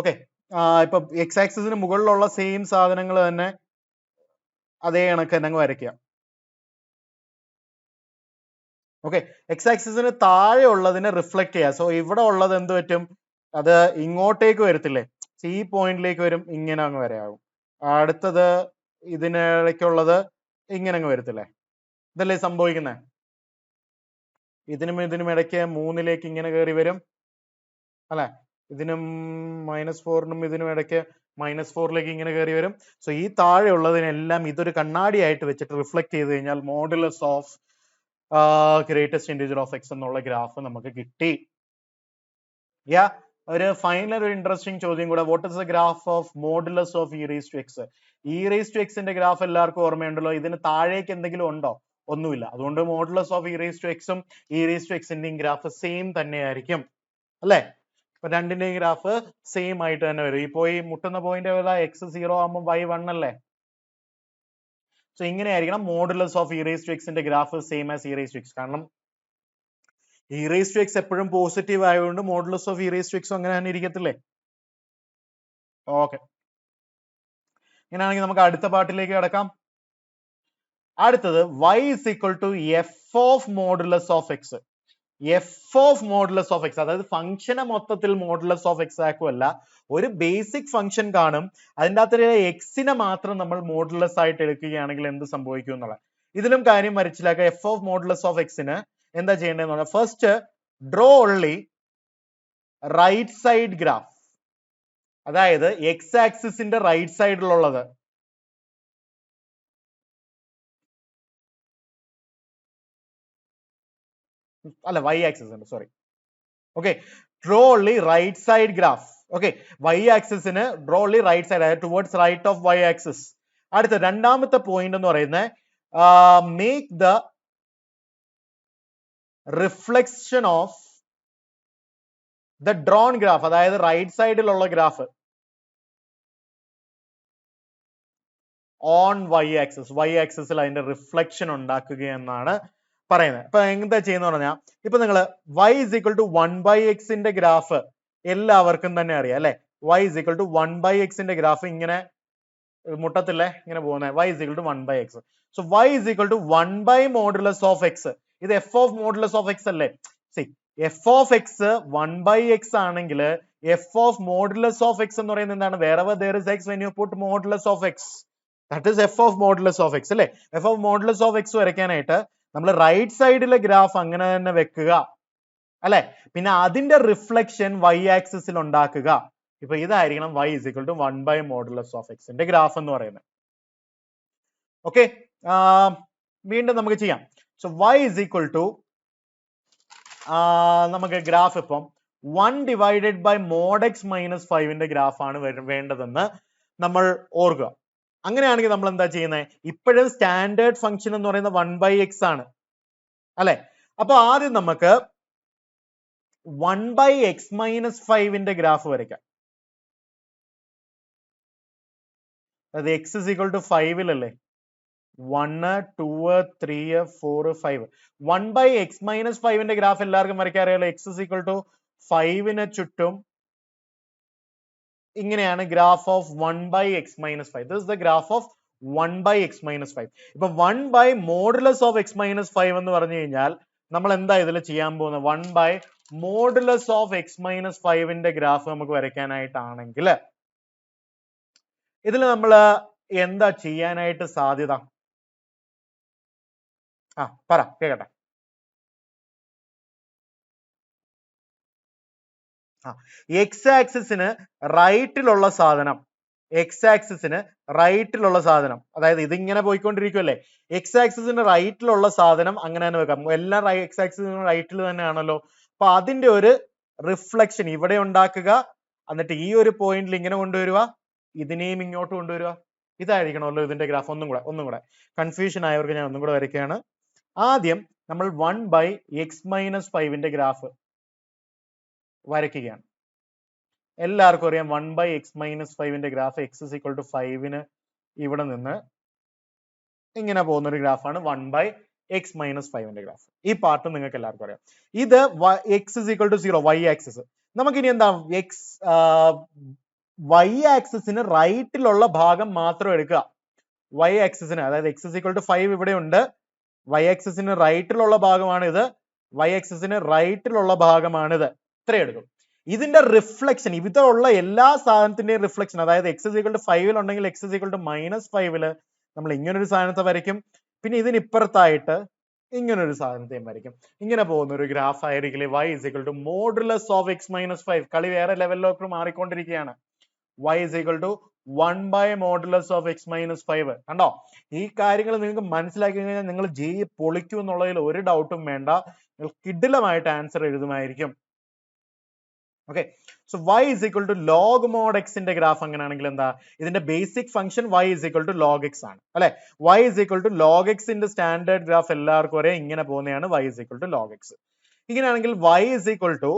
ഓക്കെ, ഇപ്പൊ എക്സ് ആക്സിസിന് മുകളിലുള്ള സെയിം സാധനങ്ങൾ തന്നെ അതേ കണക്ക് തന്നെ അങ്ങ് വരയ്ക്കുക. ഓക്കെ, എക്സ് ആക്സിസിന് താഴെ ഉള്ളതിനെ റിഫ്ലക്ട് ചെയ്യുക. സോ ഇവിടെ ഉള്ളത് എന്ത് പറ്റും, അത് ഇങ്ങോട്ടേക്ക് വരത്തില്ലേ, ഈ പോയിന്റിലേക്ക് വരും, ഇങ്ങനെ അങ്ങ് വരെയാകും. അടുത്തത് ഇതിനിടയ്ക്കുള്ളത് ഇങ്ങനെ അങ്ങ് വരത്തില്ലേ, ഇതല്ലേ സംഭവിക്കുന്നത്. ഇതിനും ഇടയ്ക്ക് 3ലേക്ക് ഇങ്ങനെ കയറി വരും അല്ലെ, ഇതിനും -4നും ഇതിനും ഇടയ്ക്ക് -4ലേക്ക് ഇങ്ങനെ കയറി വരും. സോ ഈ താഴെ ഉള്ളതിനെല്ലാം ഇതൊരു കണ്ണാടിയായിട്ട് വെച്ചിട്ട് റിഫ്ലക്ട് ചെയ്ത് കഴിഞ്ഞാൽ modulus of greatest integer of x എന്നുള്ള ഗ്രാഫ് നമുക്ക് കിട്ടി. യാ, ഒരു ഫൈനൽ ഒരു ഇൻട്രസ്റ്റിംഗ് ചോദ്യം കൂടെ, what is the graph of modulus of e raise to x. E raise to എക്സിന്റെ ഗ്രാഫ് എല്ലാവർക്കും ഓർമ്മയുണ്ടല്ലോ, ഇതിന് താഴേക്ക് എന്തെങ്കിലും ഉണ്ടോ, ഒന്നുമില്ല. അതുകൊണ്ട് modulus of e raise to എക്സും ഇ റേസ് ടു എക്സിന്റെയും ഗ്രാഫ് സെയിം തന്നെയായിരിക്കും അല്ലെ. ഇപ്പൊ രണ്ടിന്റെയും ഗ്രാഫ് സെയിം ആയിട്ട് തന്നെ വരും. ഇപ്പോ ഈ മുട്ടുന്ന പോയിന്റ് ഏതാ, എക്സ് 0 ആകുമ്പോൾ y 1 അല്ലേ. സോ ഇങ്ങനെയായിരിക്കണം modulus of e raise to എക്സിന്റെ graph same as e raise to x. കാരണം ഇ റേസ് ടു എക്സ് എപ്പോഴും പോസിറ്റീവ് ആയതുകൊണ്ട് modulus of e raise to x അങ്ങനെ തന്നെ ഇരിക്കത്തില്ലേ. ഓക്കെ, ഇങ്ങനെയാണെങ്കിൽ നമുക്ക് അടുത്ത പാർട്ടിലേക്ക് കിടക്കാം. അടുത്തത് y is equal to f of modulus of x. F of modulus of X, അതായത് ഫംഗ്ഷനെ മൊത്തത്തിൽ മോഡുലസ് ഓഫ് എക്സ് ആക്കുമല്ല, ഒരു ബേസിക് ഫംഗ്ഷൻ കാണും, അതിൻ്റെ അകത്ത് എക്സിനെ മാത്രം നമ്മൾ മോഡുലസ് ആയിട്ട് എടുക്കുകയാണെങ്കിൽ എന്ത് സംഭവിക്കും എന്നുള്ള ഇതിലും കാര്യം മനസ്സിലാക്കുക. എഫ് ഓഫ് മോഡുലസ് ഓഫ് എക്സിന് എന്താ ചെയ്യേണ്ടതെന്ന് പറഞ്ഞാൽ, first draw only right side graph, അതായത് എക്സ് ആക്സിസിന്റെ റൈറ്റ് സൈഡിലുള്ളത് അല്ല y axis ഉണ്ട്, sorry. Okay, draw only right side graph. Okay, y ആക്സിസിന് ഡ്രോ ഓൺലി റൈറ്റ് സൈഡ്, അതായത് towards right of y axis. അടുത്ത രണ്ടാമത്തെ പോയിന്റ് എന്ന് പറയുന്നത് make the reflection of the drawn graph, അതായത് റൈറ്റ് സൈഡിലുള്ള graph on y axis, y ആക്സിസിൽ അതിന്റെ റിഫ്ലക്ഷൻ ഉണ്ടാക്കുക എന്നാണ് പറയുന്നത്. ഇപ്പൊ എന്താ ചെയ്യുന്ന പറഞ്ഞാൽ, ഇപ്പൊ നിങ്ങൾ y is equal to 1/x ന്റെ ഗ്രാഫ് എല്ലാവർക്കും തന്നെ അറിയാം അല്ലെ. y is equal to 1/x ന്റെ ഗ്രാഫ് ഇങ്ങനെ മുട്ടത്തില്ലേ, ഇങ്ങനെ പോകുന്നത്, y is equal to 1/x. So y is equal to 1 by modulus of x. ഇത് f of modulus of x അല്ലേ. See, f of x 1/x ആണെങ്കിൽ f of modulus of x എന്ന് പറയുന്നത് എന്താണ്, wherever there is x, when you put modulus of x, that is f of modulus of x അല്ലേ. f of modulus of x വരയ്ക്കാനായിട്ട് നമ്മൾ right സൈഡിലെ graph അങ്ങനെ തന്നെ വെക്കുക അല്ലെ, പിന്നെ അതിന്റെ റിഫ്ലക്ഷൻ y ആക്സിസിൽ ഉണ്ടാക്കുക. ഇപ്പൊ ഇതായിരിക്കണം y is equal to 1 by modulus of x ന്റെ ഗ്രാഫ് എന്ന് പറയുന്നത്. ഓക്കെ, വീണ്ടും നമുക്ക് ചെയ്യാം. So y is equal to നമുക്ക് ഗ്രാഫ് ഇപ്പം 1 divided by mod x minus 5 ന്റെ ഗ്രാഫ് ആണ് വേണ്ടതെന്ന് നമ്മൾ ഓർക്കുക. അങ്ങനെയാണെങ്കിൽ നമ്മൾ എന്താ ചെയ്യുന്നത്, ഇപ്പോഴും സ്റ്റാൻഡേർഡ് ഫംഗ്ഷൻ എന്ന് പറയുന്നത് 1/x ആണ് അല്ലെ. അപ്പൊ ആദ്യം നമുക്ക് 1/x minus 5 ന്റെ ഗ്രാഫ് വരയ്ക്കാം. അത് x is equal to 5 അല്ലേ, 1 2 3 4 5. 1/x minus 5 ന്റെ ഗ്രാഫ് എല്ലാവർക്കും വരയ്ക്കാൻ അറിയാലോ. x is equal to 5ന് ചുറ്റും ഇങ്ങനെയാണ് graph of 1/x minus 5. This is the graph of 1/x minus 5. ഇപ്പൊ 1 by modulus of x minus 5 എന്ന് പറഞ്ഞു കഴിഞ്ഞാൽ നമ്മൾ എന്താ ഇതിൽ ചെയ്യാൻ പോകുന്നത്, 1 by modulus of x minus 5ന്റെ ഗ്രാഫ് നമുക്ക് വരയ്ക്കാനായിട്ടാണെങ്കിൽ ഇതിൽ നമ്മൾ എന്താ ചെയ്യാനായിട്ട് സാധ്യത? പറ കേക്കട്ടെ. എക്സ് ആക്സിസിന് റൈറ്റിലുള്ള സാധനം, എക്സ് ആക്സിസിന് റൈറ്റിലുള്ള സാധനം, അതായത് ഇതിങ്ങനെ പോയിക്കൊണ്ടിരിക്കുമല്ലേ, എക്സ് ആക്സിസിന് റൈറ്റിലുള്ള സാധനം അങ്ങനെ തന്നെ വെക്കാം. എല്ലാം എക്സ് ആക്സിസിന് റൈറ്റിൽ തന്നെയാണല്ലോ. അപ്പൊ അതിന്റെ ഒരു റിഫ്ലക്ഷൻ ഇവിടെ ഉണ്ടാക്കുക, എന്നിട്ട് ഈ ഒരു പോയിന്റിൽ ഇങ്ങനെ കൊണ്ടുവരിക, ഇതിനെയും ഇങ്ങോട്ട് കൊണ്ടുവരിക. ഇതായിരിക്കണമല്ലോ ഇതിന്റെ ഗ്രാഫ്. ഒന്നും കൂടെ കൺഫ്യൂഷൻ ആയവർക്ക് ഞാൻ ഒന്നും കൂടെ വരയ്ക്കുകയാണ്. ആദ്യം നമ്മൾ 1/x-5ന്റെ ഗ്രാഫ് വരയ്ക്കുകയാണ്. എല്ലാവർക്കും അറിയാം 1/x-5ന്റെ ഗ്രാഫ് x = 5ന് ഇവിടെ നിന്ന് ഇങ്ങനെ പോകുന്ന ഒരു ഗ്രാഫാണ് 1/x-5ന്റെ ഗ്രാഫ്. ഈ പാർട്ട് നിങ്ങൾക്ക് എല്ലാവർക്കും അറിയാം. ഇത് x = 0, y ആക്സിസ്. നമുക്കിനി എന്താ y ആക്സിസിന് റൈറ്റിലുള്ള ഭാഗം മാത്രം എടുക്കുക. y ആക്സിസിന്, അതായത് x = 5 ഇവിടെ ഉണ്ട്, y ആക്സിസിന് റൈറ്റിലുള്ള ഭാഗമാണ് ഇത്, y ആക്സിസിന് റൈറ്റിലുള്ള ഭാഗമാണിത്. ഇത്രയും എടുക്കും. ഇതിന്റെ റിഫ്ലക്ഷൻ, ഇതിലുള്ള എല്ലാ സാധനത്തിന്റെയും റിഫ്ലക്ഷൻ, അതായത് x = 5 ഉണ്ടെങ്കിൽ x = -5 നമ്മൾ ഇങ്ങനൊരു സാധനത്തെ വരയ്ക്കും. പിന്നെ ഇതിനിപ്പുറത്തായിട്ട് ഇങ്ങനൊരു സാധനത്തെയും വരയ്ക്കും. ഇങ്ങനെ പോകുന്ന ഒരു ഗ്രാഫ് ആയിരിക്കില്ലേ y = മോഡുലസ് ഓഫ് x-5. കളി വേറെ ലെവലിലേക്ക് മാറിക്കൊണ്ടിരിക്കുകയാണ്. y = 1/mod of x-5. കണ്ടോ? ഈ കാര്യങ്ങൾ നിങ്ങൾക്ക് മനസ്സിലാക്കി കഴിഞ്ഞാൽ നിങ്ങൾ ജെഇ പൊളിക്കും എന്നുള്ളതിൽ ഒരു ഡൗട്ടും വേണ്ട. നിങ്ങൾ കിടിലമായിട്ട് ആൻസർ എഴുതുമായിരിക്കും. Okay, so y = log mod x ന്റെ ഗ്രാഫ് അങ്ങനെയാണെങ്കിൽ എന്താ? ഇതിന്റെ basic function y = log x ആണ് അല്ലെ. y = log x ന്റെ സ്റ്റാൻഡേർഡ് ഗ്രാഫ് എല്ലാവർക്കും അറിയാം, ഇങ്ങനെ പോകുന്നതാണ് y = log x. ഇങ്ങനെയാണെങ്കിൽ y =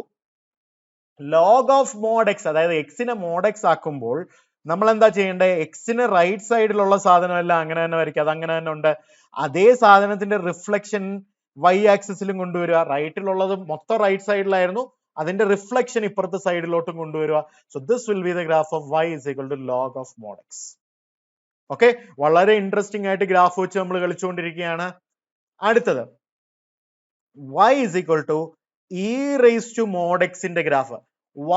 log of mod x, അതായത് x നെ mod x ആക്കുമ്പോൾ നമ്മൾ എന്താ ചെയ്യേണ്ടത്? എക്സിന് റൈറ്റ് സൈഡിലുള്ള സാധനമല്ല അങ്ങനെ തന്നെ വരയ്ക്കുക, അത് അങ്ങനെ തന്നെ ഉണ്ട്. അതേ സാധനത്തിന്റെ റിഫ്ലക്ഷൻ y ആക്സിസിലും കൊണ്ടുവരിക. റൈറ്റിലുള്ളത് മൊത്തം റൈറ്റ് സൈഡിലായിരുന്നു, അതിന്റെ റിഫ്ലക്ഷൻ ഇപ്പുറത്തെ സൈഡിലോട്ടും കൊണ്ടുവരിക. So this will be the graph of y = log of mod x. Okay, വളരെ ഇൻട്രസ്റ്റിംഗ് ആയിട്ട് ഗ്രാഫ് വെച്ച് നമ്മൾ കളിച്ചുകൊണ്ടിരിക്കുകയാണ്. അടുത്തത് y = e⁻mod x ന്റെ ഗ്രാഫ്.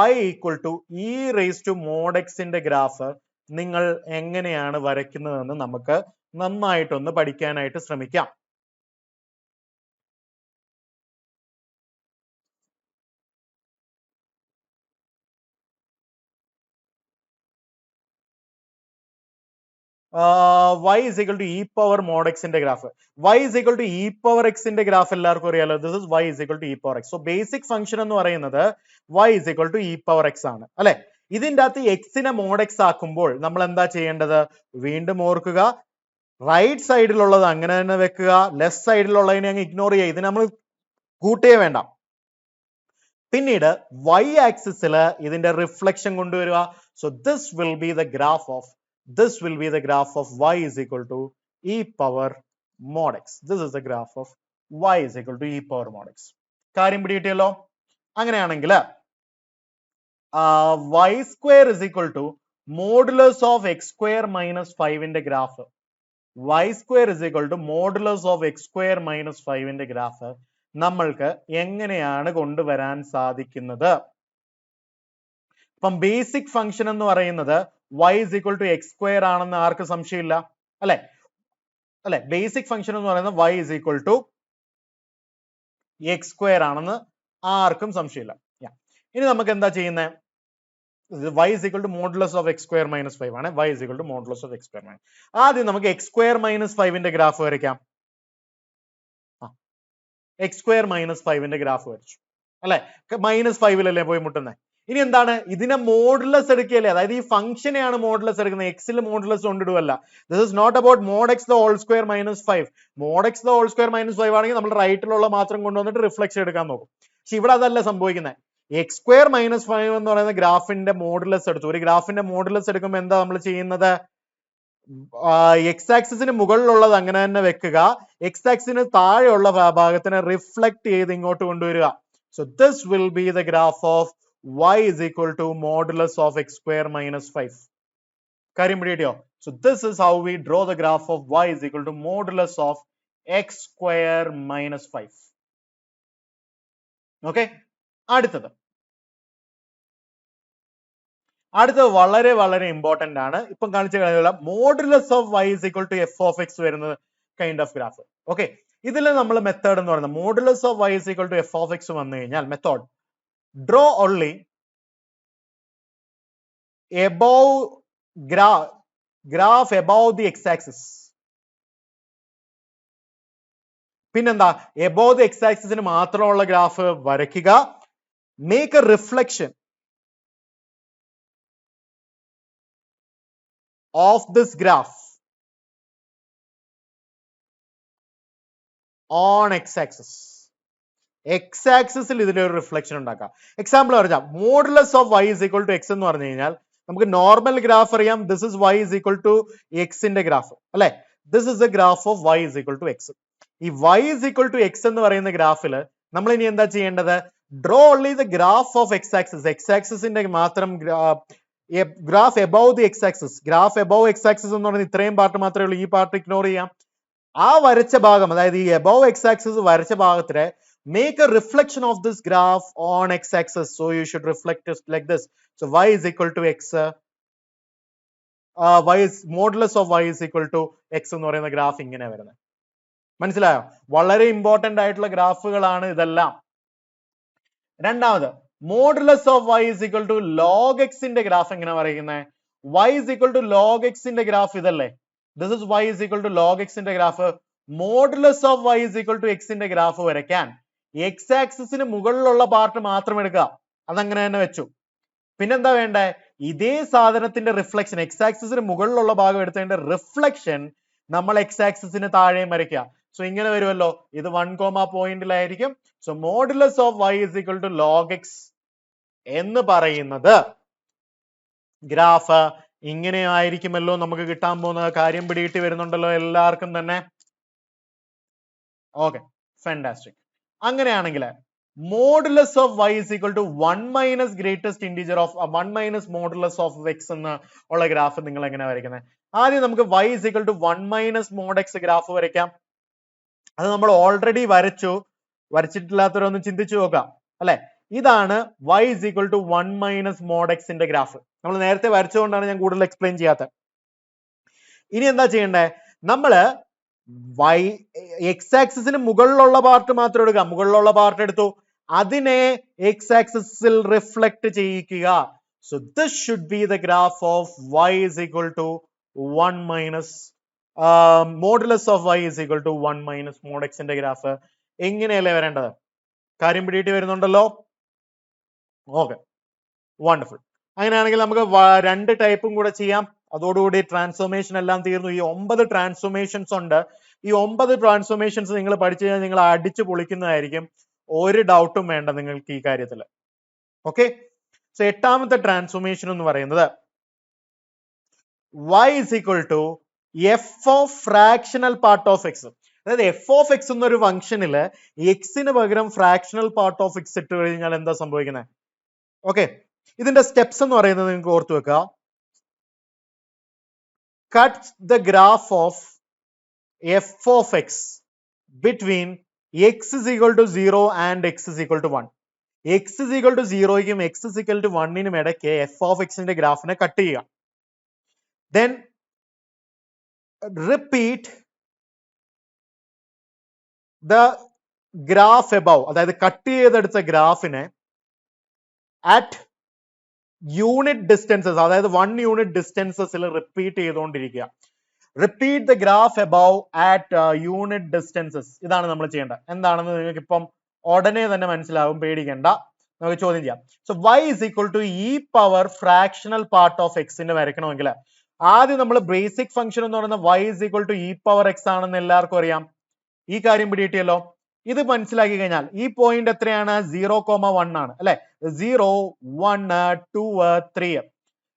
y = e⁻mod x ന്റെ ഗ്രാഫ് നിങ്ങൾ എങ്ങനെയാണ് വരയ്ക്കുന്നതെന്ന് നമുക്ക് നന്നായിട്ടൊന്ന് പഠിക്കാനായിട്ട് ശ്രമിക്കാം. y = e⁻mod x ന്റെ ഗ്രാഫ്. y = e⁻x ന്റെ ഗ്രാഫ് എല്ലാവർക്കും അറിയാലോ. This is y = e⁻x. So basic function എന്ന് പറയുന്നത് y = e⁻x ആണ് അല്ലെ. ഇതിന്റെ അകത്ത് x നെ mod x ആക്കുമ്പോൾ നമ്മൾ എന്താ ചെയ്യേണ്ടത്? വീണ്ടും ഓർക്കുക, റൈറ്റ് സൈഡിലുള്ളത് അങ്ങനെ തന്നെ വെക്കുക, ലെഫ്റ്റ് സൈഡിലുള്ളതിനെ അങ്ങ് ഇഗ്നോർ ചെയ്യുക. ഇത് നമ്മൾ കൂട്ടേ വേണ്ട. പിന്നീട് y ആക്സിസിൽ ഇതിന്റെ റിഫ്ലക്ഷൻ കൊണ്ടുവരിക. So this will be the graph of y = e⁻mod x. This is the graph of y = e⁻mod x. കാര്യം പിടികിട്ടിയല്ലോ. അങ്ങനെയാണെങ്കിൽ y² = modulus of x² - 5ന്റെ graph, y² = modulus of x² - 5ന്റെ ഗ്രാഫ് നമ്മൾക്ക് എങ്ങനെയാണ് കൊണ്ടുവരാൻ സാധിക്കുന്നത്? ഇപ്പം ബേസിക് ഫംഗ്ഷൻ എന്ന് പറയുന്നത് y = x² ആണെന്ന് ആർക്ക് സംശയമില്ല അല്ലെ. ബേസിക് ഫംഗ്ഷൻ എന്ന് പറയുന്നത് y = x² ആണെന്ന് ആർക്കും സംശയമില്ല. ഇനി നമുക്ക് എന്താ ചെയ്യുന്നത്? y = modulus of x² - 5 ആണ്. y = modulus of x². ആദ്യം നമുക്ക് x² - 5ന്റെ ഗ്രാഫ് വരയ്ക്കാം. x² - 5ന്റെ ഗ്രാഫ് വരച്ചു അല്ലെ. -5 പോയി മുട്ടുന്നത്. ഇനി എന്താണ്? ഇതിനെ മോഡുലസ് എടുക്കുകയല്ലേ, അതായത് ഈ ഫംഗ്ഷനെയാണ് മോഡുലസ് എടുക്കുന്നത്, എക്സിൽ മോഡുലസ് കൊണ്ടിടുവല്ല. This is not about mod x the whole square minus 5. mod x the whole square minus 5 ആണെങ്കിൽ നമ്മൾ റൈറ്റിലുള്ള മാത്രം കൊണ്ടുവന്നിട്ട് റിഫ്ലക്ഷൻ എടുക്കാൻ നോക്കും. പക്ഷെ ഇവിടെ അതല്ല സംഭവിക്കുന്നത്. x² - 5 എന്ന് പറയുന്ന ഗ്രാഫിന്റെ മോഡുലസ് എടുത്തു. ഒരു ഗ്രാഫിന്റെ മോഡുലസ് എടുക്കുമ്പോൾ എന്താ നമ്മൾ ചെയ്യുന്നത്? എക്സ് ആക്സിസിന് മുകളിലുള്ളത് അങ്ങനെ തന്നെ വെക്കുക, എക്സ് ആക്സിന് താഴെയുള്ള ഭാഗത്തിനെ റിഫ്ലക്ട് ചെയ്ത് ഇങ്ങോട്ട് കൊണ്ടുവരിക. So this will be the graph of y = modulus of x² - 5. കാര്യം പിടികിട്ടിയോ? So this is how we draw the graph of y = modulus of x² - 5. Okay, അടുത്തത് വളരെ വളരെ ഇമ്പോർട്ടന്റ് ആണ്. ഇപ്പം കാണിച്ച കാര്യമുള്ള modulus of y is equal to f of x വരുന്നത് kind of graph. Okay, ഇതിൽ നമ്മൾ മെത്തേഡ് എന്ന് പറയുന്നത് modulus of y is equal to f of x വന്നു കഴിഞ്ഞാൽ method draw only above graph above the x axis. പിന്നെന്താ, above the x axis ന് മാത്രമുള്ള ഗ്രാഫ് വരയ്ക്കുക. Make A reflection of this graph on x-axis. x-axis ഇതിന്റെ ഒരു reflection ഉണ്ടാക്കാം. Example പറഞ്ഞാൽ modulus of y is equal to x എന്ന് പറഞ്ഞു കഴിഞ്ഞാൽ നമുക്ക് നോർമൽ ഗ്രാഫ് അറിയാം. This is y is equal to x ന്റെ ഗ്രാഫ് അല്ലെ. This is the graph of y is equal to x. ഈ y is equal to x എന്ന് പറയുന്ന ഗ്രാഫിൽ നമ്മൾ ഇനി എന്താ ചെയ്യേണ്ടത്? Draw only the graph of x-axis. x-axisന്റെ മാത്രം graph above the x-axis. Graph above x-axis എന്ന് പറയുന്നത് ഇത്രയും പാർട്ട് മാത്രമേ ഉള്ളൂ. ഈ പാർട്ട് ഇഗ്നോർ ചെയ്യാം. ആ വരച്ച ഭാഗം, അതായത് ഈ എബവ് x-axis വരച്ച ഭാഗത്തിലെ make a reflection of this graph on x-axis. So you should reflect it like this. So y is equal to x. Y is modulus of y is equal to x എന്ന് പറയുന്ന graph ഇങ്ങനെ വരുന്നത്. മനസ്സിലായോ? വളരെ important ആയിട്ടുള്ള ഗ്രാഫുകളാണ് ഇതെല്ലാം. രണ്ടാമത് modulus of y is equal to log x ന്റെ ഗ്രാഫ് എങ്ങനെ പറയുന്നത്? y is equal to log x ന്റെ ഗ്രാഫ് ഇതല്ലേ. This is y is equal to log x ന്റെ graph. Modulus of y is equal to x ന്റെ graph വരയ്ക്കാൻ x ആക്സിസിന് മുകളിലുള്ള part മാത്രം എടുക്കുക. അതങ്ങനെ തന്നെ വെച്ചു. പിന്നെന്താ വേണ്ടേ? ഇതേ സാധനത്തിന്റെ റിഫ്ലക്ഷൻ, x ആക്സിസിന് മുകളിലുള്ള ഭാഗം എടുത്തതിന്റെ റിഫ്ലക്ഷൻ നമ്മൾ x ആക്സിസിന് താഴെയും വരയ്ക്കുക. സോ ഇങ്ങനെ വരുമല്ലോ. ഇത് 1, പോയിന്റിലായിരിക്കും. So modulus of y is equal to log x എന്ന് പറയുന്നത് ഗ്രാഫ് ഇങ്ങനെ ആയിരിക്കുമല്ലോ നമുക്ക് കിട്ടാൻ പോകുന്ന കാര്യം. പിടികിട്ടി വരുന്നുണ്ടല്ലോ എല്ലാവർക്കും തന്നെ. Okay, fantastic. അങ്ങനെയാണെങ്കിൽ modulus of y is equal to 1 minus greatest integer of 1 minus modulus of x എന്ന് ഉള്ള ഗ്രാഫ് നിങ്ങൾ എങ്ങനെ വരയ്ക്കുന്നത്? ആദ്യം നമുക്ക് y is equal to 1 minus mod x graph വരയ്ക്കാം. അത് നമ്മൾ ഓൾറെഡി വരച്ചു. വരച്ചിട്ടില്ലാത്തവരൊന്ന് ചിന്തിച്ചു നോക്കാം അല്ലെ. ഇതാണ് y is equal to 1 minus mod x ന്റെ ഗ്രാഫ്. നമ്മൾ നേരത്തെ വരച്ചുകൊണ്ടാണ് ഞാൻ കൂടുതൽ എക്സ്പ്ലെയിൻ ചെയ്യാത്തത്. ഇനി എന്താ ചെയ്യണ്ടേ? നമ്മള് x ആക്സിസിന് മുകളിലുള്ള പാർട്ട് മാത്രം എടുക്കുക. മുകളിലുള്ള പാർട്ട് എടുത്തു, അതിനെ x ആക്സിസിൽ റിഫ്ലക്ട് ചെയ്യിക്കുക. So this should be the graph of y is equal to 1 minus modulus of y is equal to 1 minus mod x ന്റെ ഗ്രാഫ്. എങ്ങനെയല്ലേ വരേണ്ടത്? കാര്യം പിടിയിട്ട് വരുന്നുണ്ടല്ലോ. Okay, wonderful. അങ്ങനെയാണെങ്കിൽ നമുക്ക് രണ്ട് ടൈപ്പും കൂടെ ചെയ്യാം. അതോടുകൂടി ട്രാൻസ്ഫോർമേഷൻ എല്ലാം തീർന്നു. ഈ 9 ട്രാൻസ്ഫോർമേഷൻസ് ഉണ്ട്. ഈ 9 ട്രാൻസ്ഫോർമേഷൻസ് നിങ്ങൾ പഠിച്ചു കഴിഞ്ഞാൽ നിങ്ങൾ അടിച്ചു പൊളിക്കുന്നതായിരിക്കും. ഒരു ഡൗട്ടും വേണ്ട നിങ്ങൾക്ക് ഈ കാര്യത്തിൽ. ഓക്കെ, സോ എട്ടാമത്തെ ട്രാൻസ്ഫോർമേഷൻ എന്ന് പറയുന്നത് y is equal to f of fractional part of x. അതായത് f of x എന്നൊരു ഫംഗ്ഷനില് എക്സിന് പകരം ഫ്രാക്ഷണൽ പാർട്ട് ഓഫ് x ഇട്ട് കഴിഞ്ഞാൽ എന്താ സംഭവിക്കുന്നത്? ഓക്കെ, ഇതിന്റെ സ്റ്റെപ്സ് എന്ന് പറയുന്നത് നിങ്ങൾക്ക് ഓർത്തു വെക്കുക. cut the graph of f of x between x is equal to 0 and x is equal to 1. x is equal to 0ക്കും x is equal to 1നും ഇടയ്ക്ക് f of x ന്റെ ഗ്രാഫിനെ കട്ട് ചെയ്യുക. then repeat the graph above, അതായത് cut ചെയ്തെടുത്ത ഗ്രാഫിനെ at unit distances, അതായത് 1 unit ഡിസ്റ്റൻസസിൽ repeat ചെയ്തുകൊണ്ടിരിക്കുക. Repeat the graph above at unit distances. ഇതാണ് നമ്മൾ ചെയ്യേണ്ടത്. എന്താണെന്ന് നിങ്ങൾക്ക് ഇപ്പം ഉടനെ തന്നെ മനസ്സിലാവും, പേടിക്കേണ്ട. നമുക്ക് ചോദ്യം ചെയ്യാം. So y is equal to e power fractional part of x ന്റെ വരയ്ക്കണമെങ്കിൽ ആദ്യം നമ്മൾ ബേസിക് ഫംഗ്ഷൻ എന്ന് പറയുന്നത് y is equal to e power x ആണെന്ന് എല്ലാവർക്കും അറിയാം. ഈ കാര്യം പിടികിട്ടിയല്ലോ. ഇത് മനസ്സിലാക്കി കഴിഞ്ഞാൽ ഈ പോയിന്റ് എത്രയാണ്? 0,1 ആണ് അല്ലെ. 0, 1, 2, 3.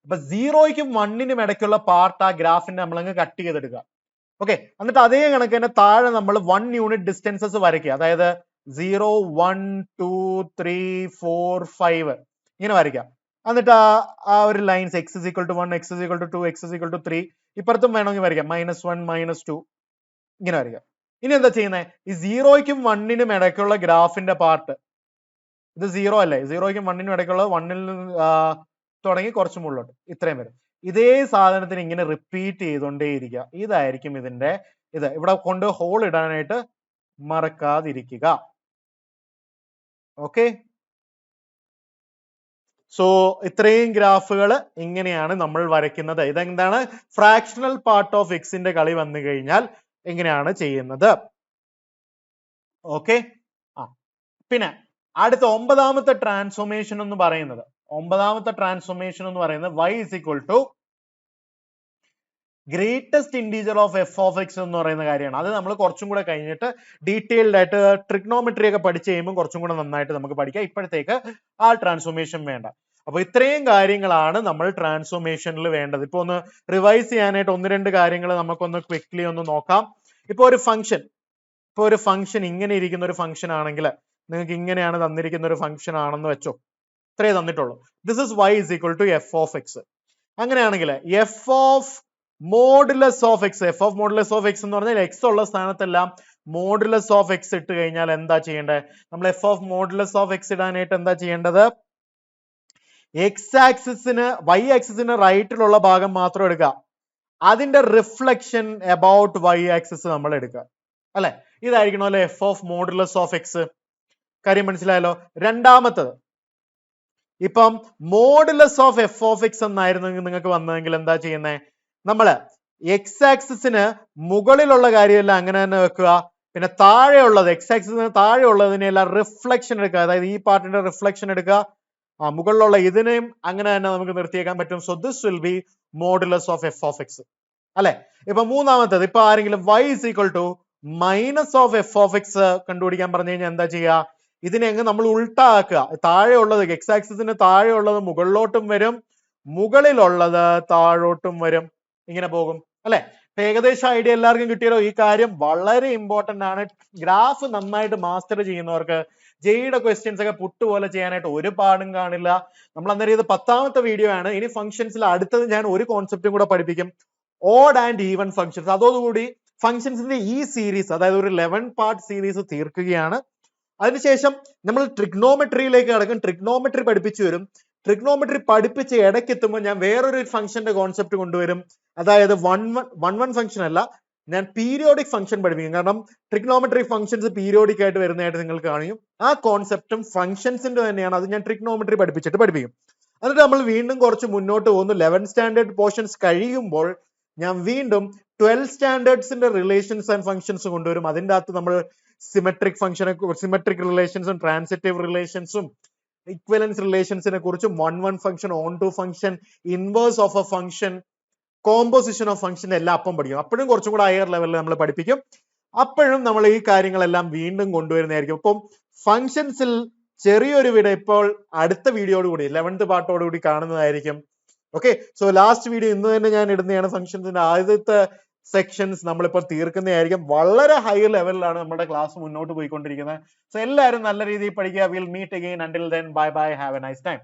അപ്പൊ 0ക്കും 1നും ഇടയ്ക്കുള്ള പാർട്ട് ആ ഗ്രാഫിന്റെ നമ്മളങ്ങ് കട്ട് ചെയ്തെടുക്കുക. ഓക്കെ, എന്നിട്ട് അതേ കണക്ക് തന്നെ താഴെ നമ്മൾ 1 യൂണിറ്റ് ഡിസ്റ്റൻസസ് വരയ്ക്കുക. അതായത് 0, 1, 2, 3, 4, 5 ഇങ്ങനെ വരയ്ക്കുക. എന്നിട്ട് ആ ഒരു lines x is equal to 1, x is equal to 2, x is equal to 3 ഇപ്പുറത്തും വേണമെങ്കിൽ വരയ്ക്കാം. -1, -2 ഇങ്ങനെ വരയ്ക്കുക. ഇനി എന്താ ചെയ്യുന്നത്? ഈ 0ക്കും 1നും ഇടയ്ക്കുള്ള ഗ്രാഫിന്റെ പാർട്ട് ഇത് 0 അല്ലേ, 0ക്കും 1നും ഇടയ്ക്കുള്ള 1ൽ നിന്ന് തുടങ്ങി കുറച്ച് മുകളിലോട്ട് ഇത്രയും വരും. ഇതേ സാധനത്തിന് ഇങ്ങനെ റിപ്പീറ്റ് ചെയ്തുകൊണ്ടേയിരിക്കുക. ഇതായിരിക്കും ഇതിന്റെ ഇത്. ഇവിടെ കൊണ്ട് ഹോൾ ഇടാനായിട്ട് മറക്കാതിരിക്കുക. ഓക്കെ, സോ ഇത്രയും ഗ്രാഫുകൾ ഇങ്ങനെയാണ് നമ്മൾ വരയ്ക്കുന്നത്. ഇതെന്താണ്, ഫ്രാക്ഷണൽ പാർട്ട് ഓഫ് എക്സിന്റെ കളി വന്നു കഴിഞ്ഞാൽ എങ്ങനെയാണ് ചെയ്യുന്നത്. ഓക്കെ, പിന്നെ അടുത്ത 9ാമത്തെ ട്രാൻസ്ഫോർമേഷൻ എന്ന് പറയുന്നത് y is equal to greatest integer of f of x എന്ന് പറയുന്ന കാര്യമാണ്. അത് നമ്മൾ കുറച്ചും കൂടെ കഴിഞ്ഞിട്ട് ഡീറ്റെയിൽഡ് ആയിട്ട് ട്രിഗ്നോമെട്രി ഒക്കെ പഠിച്ചു കഴിയുമ്പോൾ കുറച്ചും കൂടെ നന്നായിട്ട് നമുക്ക് പഠിക്കാം. ഇപ്പോഴത്തേക്ക് ആ ട്രാൻസ്ഫോർമേഷൻ വേണ്ട. അപ്പൊ ഇത്രയും കാര്യങ്ങളാണ് നമ്മൾ ട്രാൻസ്ഫോർമേഷനിൽ വേണ്ടത്. ഇപ്പൊ ഒന്ന് റിവൈസ് ചെയ്യാനായിട്ട് 1-2 കാര്യങ്ങൾ നമുക്കൊന്ന് ക്വിക്ലി ഒന്ന് നോക്കാം. ഇപ്പൊ ഒരു ഫംഗ്ഷൻ ഇങ്ങനെ ഇരിക്കുന്ന ഒരു ഫംഗ്ഷൻ ആണെങ്കിൽ, നിങ്ങൾക്ക് ഇങ്ങനെയാണ് തന്നിരിക്കുന്ന ഒരു ഫംഗ്ഷൻ ആണെന്ന് വെച്ചോ, ഇത്രേ തന്നിട്ടുള്ളൂ. This is y is equal to f of x. അങ്ങനെയാണെങ്കിൽ f of modulus of X, F of modulus of x എന്ന് പറഞ്ഞാൽ എക്സ് ഉള്ള സ്ഥാനത്തെല്ലാം മോഡുലസ് ഓഫ് എക്സ് ഇട്ട് കഴിഞ്ഞാൽ എന്താ ചെയ്യേണ്ടത്? നമ്മൾ F of modulus of X ഇടാനായിട്ട് എന്താ ചെയ്യേണ്ടത്? എക്സ് ആക്സിസിന് y ആക്സിസിന് റൈറ്റിലുള്ള ഭാഗം മാത്രം എടുക്കുക, അതിന്റെ റിഫ്ലക്ഷൻ അബൌട്ട് y ആക്സിസ് നമ്മൾ എടുക്കുക, അല്ലെ? ഇതായിരിക്കണമല്ലോ f of modulus of x. കാര്യം മനസ്സിലായല്ലോ. രണ്ടാമത്തത്, ഇപ്പം modulus of f of x എന്നായിരുന്നെങ്കിൽ നിങ്ങൾക്ക് വന്നതെങ്കിൽ എന്താ ചെയ്യുന്നേ? നമ്മള് എക്സ് ആക്സിസിന് മുകളിലുള്ള കാര്യമെല്ലാം അങ്ങനെ തന്നെ വെക്കുക, പിന്നെ താഴെയുള്ളത് എക്സ് ആക്സിസിന് താഴെയുള്ളതിനെല്ലാം റിഫ്ലക്ഷൻ എടുക്കുക, അതായത് ഈ പാർട്ടിന്റെ റിഫ്ലക്ഷൻ എടുക്കുക, മുകളിലുള്ള ഇതിനെയും അങ്ങനെ തന്നെ നമുക്ക് നിർത്തിയേക്കാൻ പറ്റും. So this will be modulus of f of X, അല്ലെ? ഇപ്പൊ മൂന്നാമത്തത്, ഇപ്പൊ ആരെങ്കിലും y is equal to minus of f of X കണ്ടുപിടിക്കാൻ പറഞ്ഞു കഴിഞ്ഞാൽ എന്താ ചെയ്യുക? ഇതിനെ അങ്ങ് നമ്മൾ ഉൾട്ടാക്കുക. താഴെയുള്ളത് എക്സ് ആക്സിസിന് താഴെയുള്ളത് മുകളിലോട്ടും വരും, മുകളിലുള്ളത് താഴോട്ടും വരും, ഇങ്ങനെ പോകും, അല്ലെ? ഏകദേശം ഐഡിയ എല്ലാവർക്കും കിട്ടിയല്ലോ. ഈ കാര്യം വളരെ ഇമ്പോർട്ടന്റ് ആണ്. ഗ്രാഫ് നന്നായിട്ട് മാസ്റ്റർ ചെയ്യുന്നവർക്ക് ജെയുടെ ക്വസ്റ്റ്യൻസ് ഒക്കെ പുട്ടുപോലെ ചെയ്യാനായിട്ട് ഒരു പാടും കാണില്ല. നമ്മൾ അന്നേരം ഇത് 10ാമത്തെ വീഡിയോ ആണ്. ഇനി ഫംഗ്ഷൻസിൽ അടുത്തത് ഞാൻ ഒരു കോൺസെപ്റ്റും കൂടെ പഠിപ്പിക്കും, ഓഡ് ആൻഡ് ഈവൻ ഫംഗ്ഷൻസ്. അതോടുകൂടി ഫംഗ്ഷൻസിന്റെ ഈ സീരീസ്, അതായത് ഒരു 11 പാർട്ട് സീരീസ് തീർക്കുകയാണ്. അതിനുശേഷം നമ്മൾ ട്രിഗ്നോമെട്രിയിലേക്ക് കടക്കും. ട്രിഗ്നോമെട്രി പഠിപ്പിച്ചു വരും. ട്രിഗ്നോമെട്രി പഠിപ്പിച്ച് ഇടയ്ക്കെത്തുമ്പോൾ ഞാൻ വേറൊരു ഫംഗ്ഷന്റെ കോൺസെപ്റ്റ് കൊണ്ടുവരും. അതായത് വൺ ഫംഗ്ഷൻ അല്ല, ഞാൻ പീരിയോഡിക് ഫംഗ്ഷൻ പഠിപ്പിക്കും. കാരണം ട്രിഗ്നോമെട്രി ഫംഗ്ഷൻസ് പീരിയോഡിക് ആയിട്ട് വരുന്നതായിട്ട് നിങ്ങൾ കാണും. ആ കോൺസെപ്റ്റും ഫംഗ്ഷൻസിന്റെ തന്നെയാണ്. അത് ഞാൻ ട്രിഗ്നോമെട്രി പഠിപ്പിച്ചിട്ട് പഠിപ്പിക്കും. എന്നിട്ട് നമ്മൾ വീണ്ടും കുറച്ച് മുന്നോട്ട് പോകുന്നു. 11 സ്റ്റാൻഡേർഡ് പോർഷൻസ് കഴിയുമ്പോൾ ഞാൻ വീണ്ടും 12 സ്റ്റാൻഡേർഡ്സിന്റെ റിലേഷൻസ് ആൻഡ് ഫംഗ്ഷൻസ് കൊണ്ടുവരും. അതിൻ്റെ അകത്ത് നമ്മൾ സിമെട്രിക് റിലേഷൻസും ട്രാൻസിറ്റീവ് റിലേഷൻസും ഇക്വലൻസ് റിലേഷൻസിനെ കുറിച്ചും 1 function, onto function, inverse of a function, composition of function എല്ലാം അപ്പം പഠിക്കും. അപ്പോഴും കുറച്ചും കൂടെ ഹയർ ലെവലിൽ നമ്മൾ പഠിപ്പിക്കും. അപ്പോഴും നമ്മൾ ഈ കാര്യങ്ങളെല്ലാം വീണ്ടും കൊണ്ടുവരുന്നതായിരിക്കും. അപ്പം ഫംഗ്ഷൻസിൽ ചെറിയൊരു വീഡിയോ ഇപ്പോൾ അടുത്ത വീഡിയോയോടുകൂടി 11th പാർട്ടോടുകൂടി കാണുന്നതായിരിക്കും. ഓക്കെ, സോ ലാസ്റ്റ് വീഡിയോ ഇന്ന് തന്നെ ഞാൻ ഇടുന്നതാണ്. ഫംഗ്ഷൻസിന്റെ ആദ്യത്തെ സെക്ഷൻസ് നമ്മളിപ്പോൾ തീർക്കുന്നതായിരിക്കും. വളരെ ഹൈ ലെവലിലാണ് നമ്മുടെ ക്ലാസ് മുന്നോട്ട് പോയിക്കൊണ്ടിരിക്കുന്നത്. സോ എല്ലാവരും നല്ല രീതിയിൽ പഠിക്കുക. Will meet again. Until then bye bye, have a nice time.